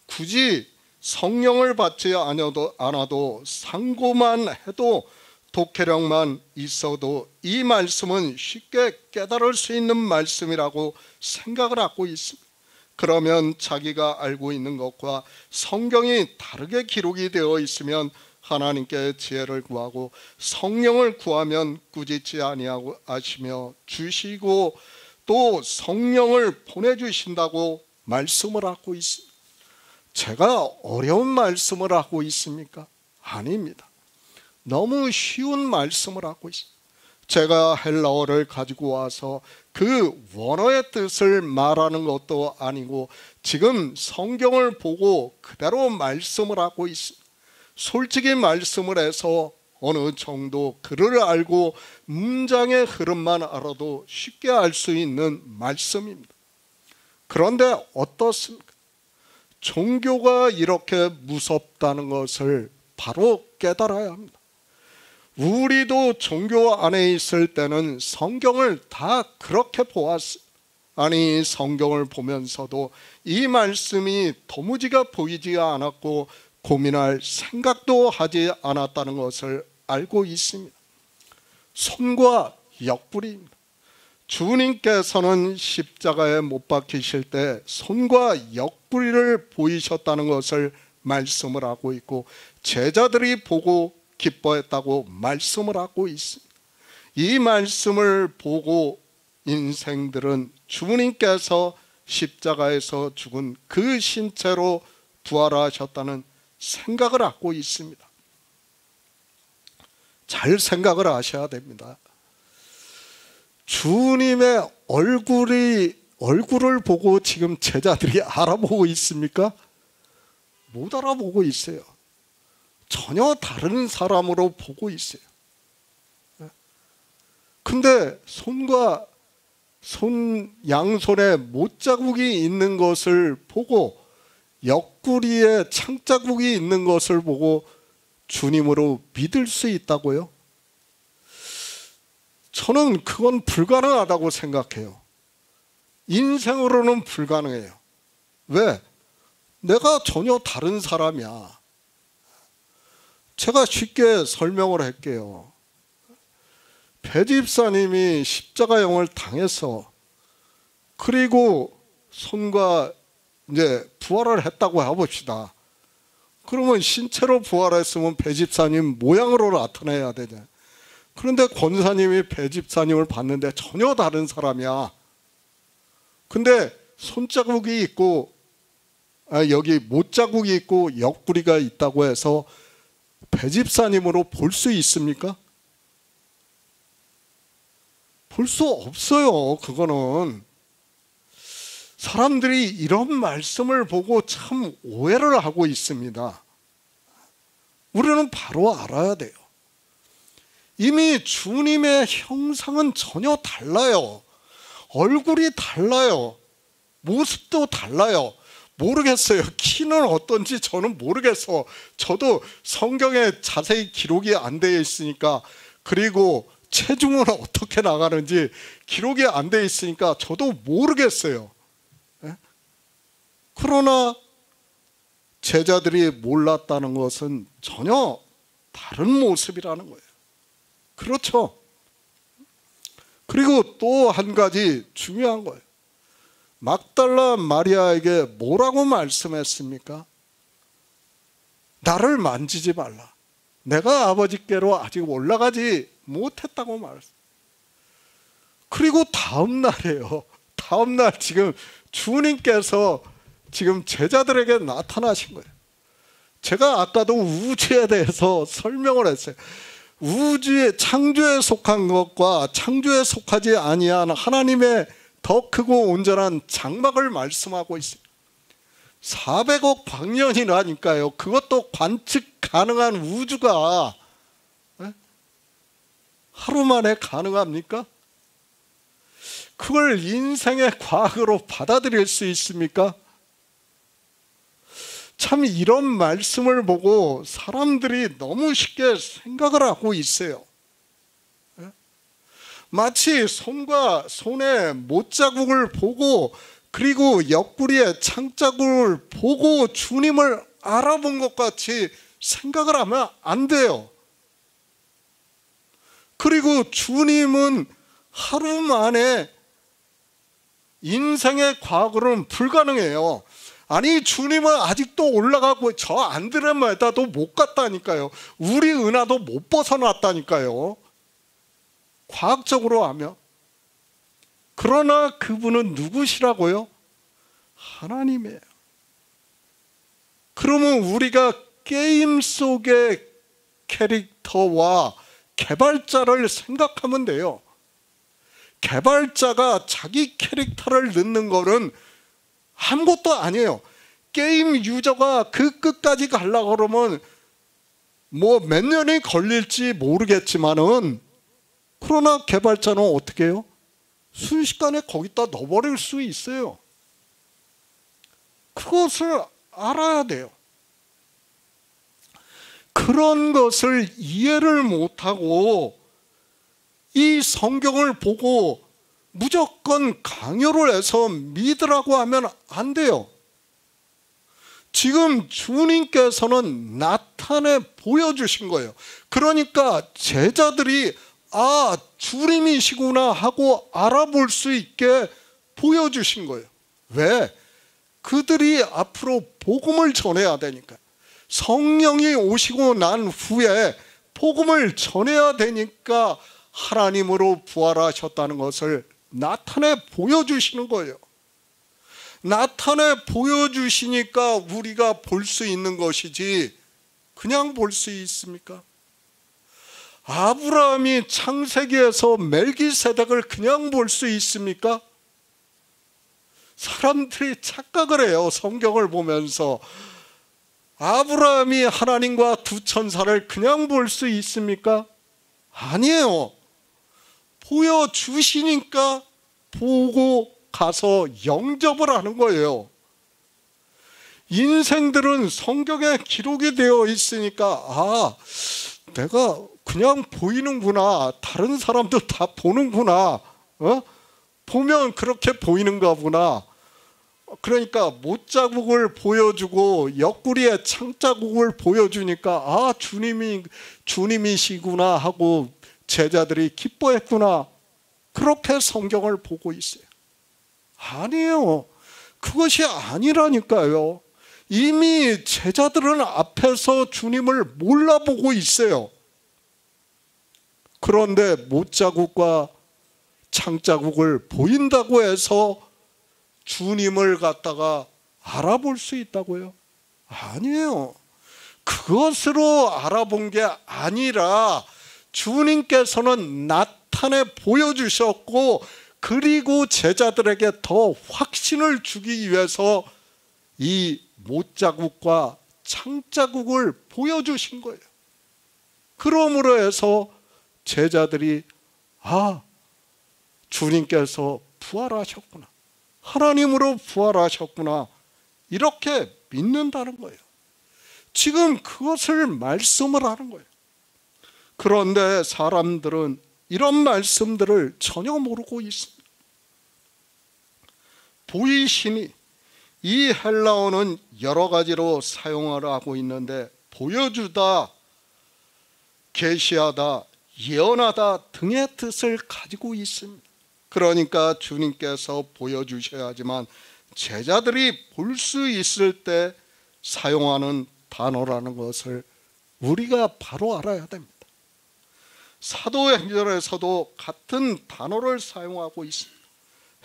굳이 성령을 받지 않아도 상고만 해도 독해력만 있어도 이 말씀은 쉽게 깨달을 수 있는 말씀이라고 생각을 하고 있습니다. 그러면 자기가 알고 있는 것과 성경이 다르게 기록이 되어 있으면 하나님께 지혜를 구하고 성령을 구하면 꾸짖지 아니하시며 주시고 또 성령을 보내주신다고 말씀을 하고 있습니다. 제가 어려운 말씀을 하고 있습니까? 아닙니다. 너무 쉬운 말씀을 하고 있습니다. 제가 헬라어를 가지고 와서 그 원어의 뜻을 말하는 것도 아니고 지금 성경을 보고 그대로 말씀을 하고 있습니다. 솔직히 말씀을 해서 어느 정도 글을 알고 문장의 흐름만 알아도 쉽게 알 수 있는 말씀입니다. 그런데 어떻습니까? 종교가 이렇게 무섭다는 것을 바로 깨달아야 합니다. 우리도 종교 안에 있을 때는 성경을 다 그렇게 보았어요. 아니, 성경을 보면서도 이 말씀이 도무지가 보이지 않았고 고민할 생각도 하지 않았다는 것을 알고 있습니다. 손과 옆구리입니다. 주님께서는 십자가에 못 박히실 때 손과 옆구리를 보이셨다는 것을 말씀을 하고 있고 제자들이 보고 기뻐했다고 말씀을 하고 있습니다. 이 말씀을 보고 인생들은 주님께서 십자가에서 죽은 그 신체로 부활하셨다는 생각을 하고 있습니다. 잘 생각을 하셔야 됩니다. 주님의 얼굴을 보고 지금 제자들이 알아보고 있습니까? 못 알아보고 있어요. 전혀 다른 사람으로 보고 있어요. 근데 양손에 못자국이 있는 것을 보고 옆구리에 창자국이 있는 것을 보고 주님으로 믿을 수 있다고요? 저는 그건 불가능하다고 생각해요. 인생으로는 불가능해요. 왜? 내가 전혀 다른 사람이야. 제가 쉽게 설명을 할게요. 배집사님이 십자가형을 당해서 그리고 손과 이제 부활을 했다고 해봅시다. 그러면 신체로 부활했으면 배집사님 모양으로 나타내야 되냐. 그런데 권사님이 배집사님을 봤는데 전혀 다른 사람이야. 근데 손자국이 있고 여기 못자국이 있고 옆구리가 있다고 해서 배집사님으로 볼 수 있습니까? 볼 수 없어요. 그거는 사람들이 이런 말씀을 보고 참 오해를 하고 있습니다. 우리는 바로 알아야 돼요. 이미 주님의 형상은 전혀 달라요. 얼굴이 달라요. 모습도 달라요. 모르겠어요. 키는 어떤지 저는 모르겠어. 저도 성경에 자세히 기록이 안 되어 있으니까, 그리고 체중은 어떻게 나가는지 기록이 안 되어 있으니까 저도 모르겠어요. 그러나 제자들이 몰랐다는 것은 전혀 다른 모습이라는 거예요. 그렇죠? 그리고 또 한 가지 중요한 거예요. 막달라 마리아에게 뭐라고 말씀했습니까? 나를 만지지 말라. 내가 아버지께로 아직 올라가지 못했다고 말했어요. 그리고 다음 날이에요. 다음 날 지금 주님께서 지금 제자들에게 나타나신 거예요. 제가 아까도 우주에 대해서 설명을 했어요. 우주의 창조에 속한 것과 창조에 속하지 아니한 하나님의 더 크고 온전한 장막을 말씀하고 있어요. 400억 광년이라니까요. 그것도 관측 가능한 우주가 하루 만에 가능합니까? 그걸 인생의 과학으로 받아들일 수 있습니까? 참 이런 말씀을 보고 사람들이 너무 쉽게 생각을 하고 있어요. 마치 손과 손의 못자국을 보고 그리고 옆구리의 창자국을 보고 주님을 알아본 것 같이 생각을 하면 안 돼요. 그리고 주님은 하루 만에 인생의 과거로는 불가능해요. 아니 주님은 아직도 올라가고 저 안드레메다도 못 갔다니까요. 우리 은하도 못 벗어났다니까요. 과학적으로 하면. 그러나 그분은 누구시라고요? 하나님이에요. 그러면 우리가 게임 속의 캐릭터와 개발자를 생각하면 돼요. 개발자가 자기 캐릭터를 넣는 거는 아무것도 아니에요. 게임 유저가 그 끝까지 가려고 그러면 뭐 몇 년이 걸릴지 모르겠지만은, 그러나 개발자는 어떻게 해요? 순식간에 거기다 넣어버릴 수 있어요. 그것을 알아야 돼요. 그런 것을 이해를 못하고 이 성경을 보고 무조건 강요를 해서 믿으라고 하면 안 돼요. 지금 주님께서는 나타내 보여주신 거예요. 그러니까 제자들이 아, 주님이시구나 하고 알아볼 수 있게 보여주신 거예요. 왜? 그들이 앞으로 복음을 전해야 되니까. 성령이 오시고 난 후에 복음을 전해야 되니까 하나님으로 부활하셨다는 것을 나타내 보여주시는 거예요. 나타내 보여주시니까 우리가 볼 수 있는 것이지 그냥 볼 수 있습니까? 아브라함이 창세기에서 멜기세덱을 그냥 볼 수 있습니까? 사람들이 착각을 해요. 성경을 보면서 아브라함이 하나님과 두 천사를 그냥 볼 수 있습니까? 아니에요. 보여주시니까 보고 가서 영접을 하는 거예요. 인생들은 성경에 기록이 되어 있으니까 아, 내가 그냥 보이는구나. 다른 사람도 다 보는구나. 보면 그렇게 보이는가 보나. 그러니까 못자국을 보여주고 옆구리에 창자국을 보여주니까 아, 주님이시구나 하고 제자들이 기뻐했구나. 그렇게 성경을 보고 있어요. 아니에요. 그것이 아니라니까요. 이미 제자들은 앞에서 주님을 몰라보고 있어요. 그런데 못자국과 창자국을 보인다고 해서 주님을 갖다가 알아볼 수 있다고요? 아니에요. 그것으로 알아본 게 아니라 주님께서는 나타내 보여주셨고, 그리고 제자들에게 더 확신을 주기 위해서 이 못자국과 창자국을 보여주신 거예요. 그러므로 해서 제자들이 아, 주님께서 부활하셨구나, 하나님으로 부활하셨구나, 이렇게 믿는다는 거예요. 지금 그것을 말씀을 하는 거예요. 그런데 사람들은 이런 말씀들을 전혀 모르고 있습니다. 보이시니, 이 헬라어는 여러 가지로 사용을 하고 있는데 보여주다, 계시하다, 예언하다 등의 뜻을 가지고 있습니다. 그러니까 주님께서 보여주셔야지만 제자들이 볼 수 있을 때 사용하는 단어라는 것을 우리가 바로 알아야 됩니다. 사도행전에서도 같은 단어를 사용하고 있습니다.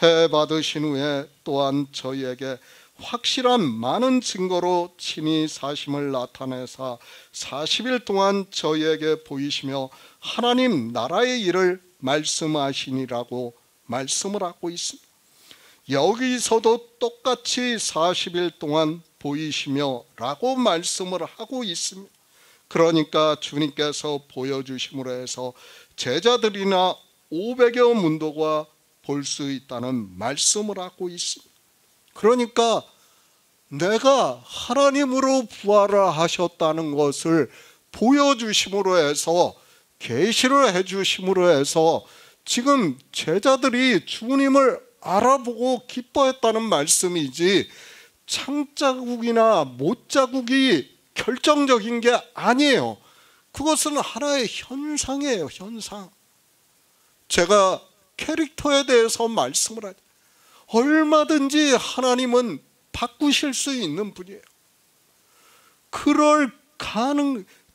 해 받으신 후에 또한 저희에게 확실한 많은 증거로 친히 사심을 나타내사 40일 동안 저희에게 보이시며 하나님 나라의 일을 말씀하시니라고 말씀을 하고 있습니다. 여기서도 똑같이 40일 동안 보이시며 라고 말씀을 하고 있습니다. 그러니까 주님께서 보여주심으로 해서 제자들이나 500여 문도가 볼 수 있다는 말씀을 하고 있습니다. 그러니까 내가 하나님으로 부활을 하셨다는 것을 보여주심으로 해서, 계시를 해주심으로 해서 지금 제자들이 주님을 알아보고 기뻐했다는 말씀이지, 창자국이나 못자국이 결정적인 게 아니에요. 그것은 하나의 현상이에요. 현상. 제가 캐릭터에 대해서 말씀을 하죠. 얼마든지 하나님은 바꾸실 수 있는 분이에요. 그럴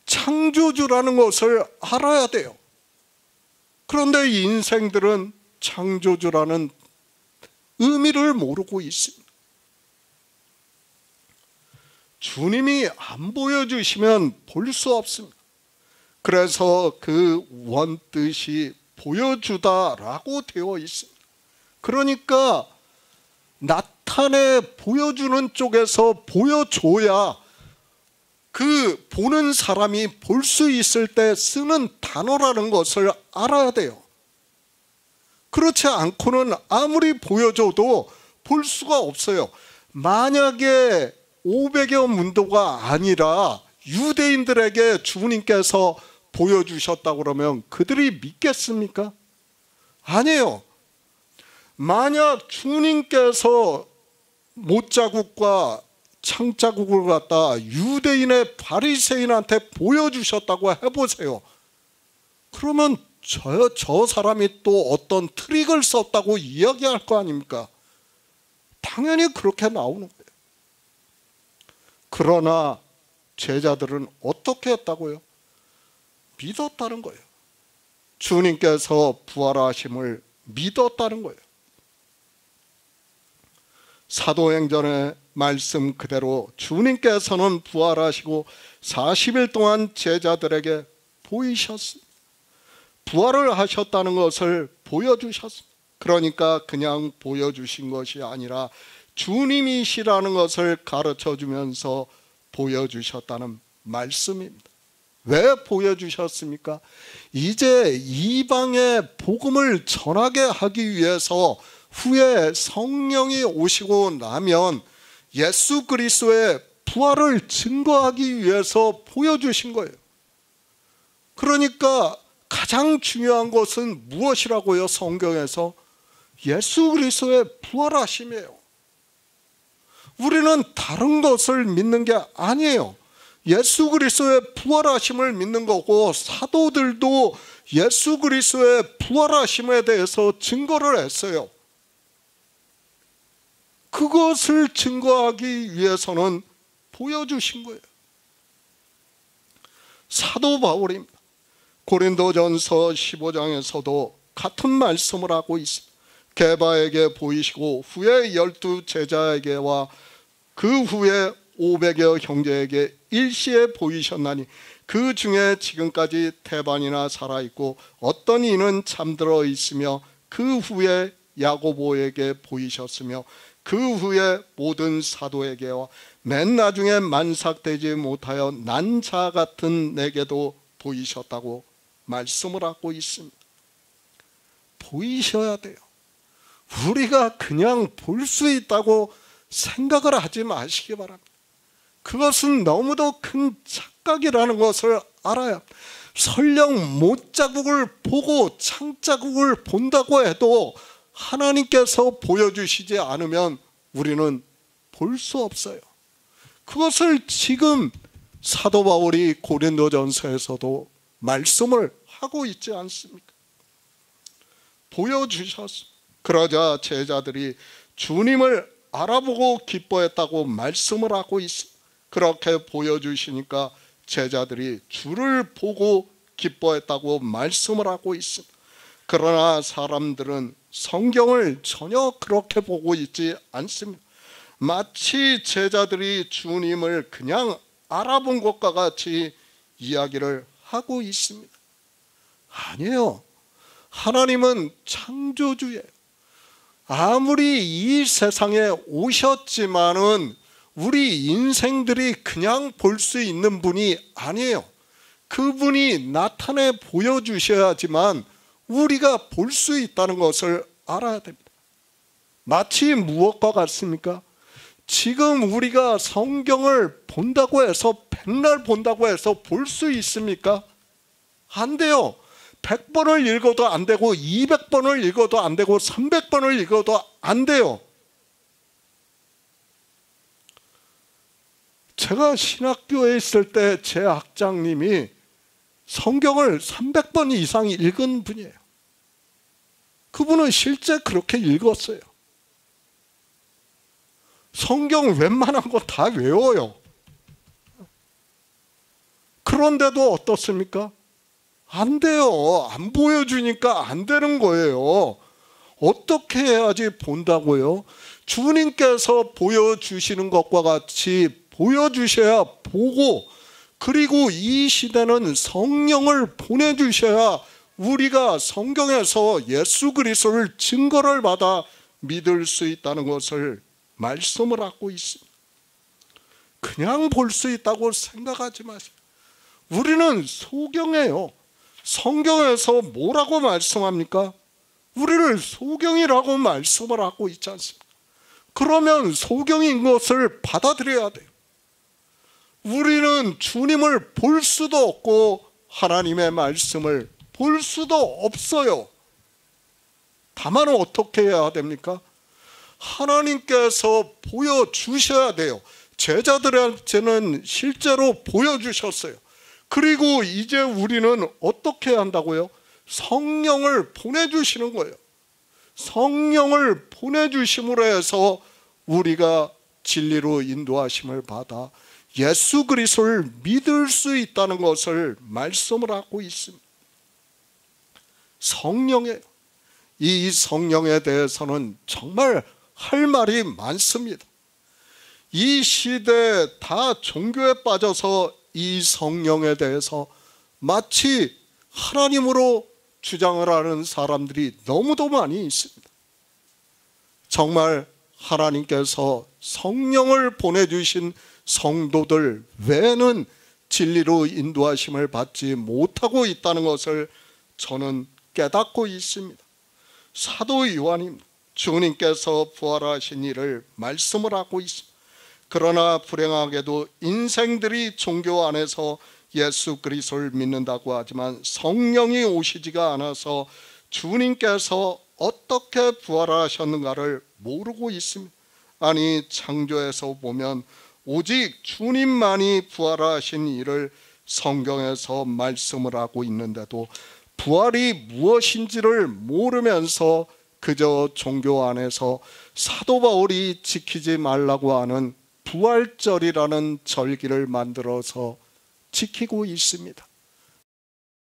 창조주라는 것을 알아야 돼요. 그런데 인생들은 창조주라는 의미를 모르고 있습니다. 주님이 안 보여주시면 볼 수 없습니다. 그래서 그 원뜻이 보여주다라고 되어 있습니다. 그러니까 나타내 보여주는 쪽에서 보여줘야 그 보는 사람이 볼 수 있을 때 쓰는 단어라는 것을 알아야 돼요. 그렇지 않고는 아무리 보여줘도 볼 수가 없어요. 만약에 500여 문도가 아니라 유대인들에게 주님께서 보여주셨다고 그러면 그들이 믿겠습니까? 아니에요. 만약 주님께서 못자국과 창자국을 갖다 유대인의 바리새인한테 보여주셨다고 해보세요. 그러면 저 사람이 또 어떤 트릭을 썼다고 이야기할 거 아닙니까? 당연히 그렇게 나오는 거예요. 그러나 제자들은 어떻게 했다고요? 믿었다는 거예요. 주님께서 부활하심을 믿었다는 거예요. 사도행전의 말씀 그대로 주님께서는 부활하시고 40일 동안 제자들에게 보이셨습니다. 부활을 하셨다는 것을 보여주셨습니다. 그러니까 그냥 보여주신 것이 아니라 주님이시라는 것을 가르쳐주면서 보여주셨다는 말씀입니다. 왜 보여주셨습니까? 이제 이방의 복음을 전하게 하기 위해서 후에 성령이 오시고 나면 예수 그리스도의 부활을 증거하기 위해서 보여주신 거예요. 그러니까 가장 중요한 것은 무엇이라고요? 성경에서 예수 그리스도의 부활하심이에요. 우리는 다른 것을 믿는 게 아니에요. 예수 그리스도의 부활하심을 믿는 거고, 사도들도 예수 그리스도의 부활하심에 대해서 증거를 했어요. 그것을 증거하기 위해서는 보여주신 거예요. 사도 바울입니다. 고린도전서 15장에서도 같은 말씀을 하고 있습니다. 게바에게 보이시고 후에 12 제자에게와 그 후에 500여 형제에게 일시에 보이셨나니 그 중에 지금까지 태반이나 살아있고 어떤 이는 잠들어 있으며 그 후에 야고보에게 보이셨으며 그 후에 모든 사도에게와 맨 나중에 만삭되지 못하여 난 자 같은 내게도 보이셨다고 말씀을 하고 있습니다. 보이셔야 돼요. 우리가 그냥 볼 수 있다고 생각을 하지 마시기 바랍니다. 그것은 너무도 큰 착각이라는 것을 알아야, 설령 못자국을 보고 창자국을 본다고 해도 하나님께서 보여주시지 않으면 우리는 볼 수 없어요. 그것을 지금 사도 바울이 고린도전서에서도 말씀을 하고 있지 않습니까? 보여주셨습니다. 그러자 제자들이 주님을 알아보고 기뻐했다고 말씀을 하고 있습니다. 그렇게 보여주시니까 제자들이 주를 보고 기뻐했다고 말씀을 하고 있습니다. 그러나 사람들은 성경을 전혀 그렇게 보고 있지 않습니다. 마치 제자들이 주님을 그냥 알아본 것과 같이 이야기를 하고 있습니다. 아니에요. 하나님은 창조주예요. 아무리 이 세상에 오셨지만은 우리 인생들이 그냥 볼 수 있는 분이 아니에요. 그분이 나타내 보여주셔야지만 우리가 볼 수 있다는 것을 알아야 됩니다. 마치 무엇과 같습니까? 지금 우리가 성경을 본다고 해서 백날 본다고 해서 볼 수 있습니까? 안 돼요. 100번을 읽어도 안 되고 200번을 읽어도 안 되고 300번을 읽어도 안 돼요. 제가 신학교에 있을 때 제 학장님이 성경을 300번 이상 읽은 분이에요. 그분은 실제 그렇게 읽었어요. 성경 웬만한 거 다 외워요. 그런데도 어떻습니까? 안 돼요. 안 보여주니까 안 되는 거예요. 어떻게 해야지 본다고요? 주님께서 보여주시는 것과 같이 보여주셔야 보고, 그리고 이 시대는 성령을 보내주셔야 우리가 성경에서 예수 그리스도를 증거를 받아 믿을 수 있다는 것을 말씀을 하고 있습니다. 그냥 볼 수 있다고 생각하지 마세요. 우리는 소경이에요. 성경에서 뭐라고 말씀합니까? 우리를 소경이라고 말씀을 하고 있지 않습니까? 그러면 소경인 것을 받아들여야 돼요. 우리는 주님을 볼 수도 없고 하나님의 말씀을 볼 수도 없어요. 다만 어떻게 해야 됩니까? 하나님께서 보여주셔야 돼요. 제자들한테는 실제로 보여주셨어요. 그리고 이제 우리는 어떻게 한다고요? 성령을 보내주시는 거예요. 성령을 보내주심으로 해서 우리가 진리로 인도하심을 받아 예수 그리스도를 믿을 수 있다는 것을 말씀을 하고 있습니다. 성령이에요. 이 성령에 대해서는 정말 할 말이 많습니다. 이 시대에 다 종교에 빠져서 이 성령에 대해서 마치 하나님으로 주장을 하는 사람들이 너무도 많이 있습니다. 정말 하나님께서 성령을 보내주신 성도들 외에는 진리로 인도하심을 받지 못하고 있다는 것을 저는 깨닫고 있습니다. 사도 요한입니다. 주님께서 부활하신 일을 말씀을 하고 있습니다. 그러나 불행하게도 인생들이 종교 안에서 예수 그리스도를 믿는다고 하지만 성령이 오시지가 않아서 주님께서 어떻게 부활하셨는가를 모르고 있습니다. 아니, 창조에서 보면 오직 주님만이 부활하신 일을 성경에서 말씀을 하고 있는데도 부활이 무엇인지를 모르면서 그저 종교 안에서 사도 바울이 지키지 말라고 하는 부활절이라는 절기를 만들어서 지키고 있습니다.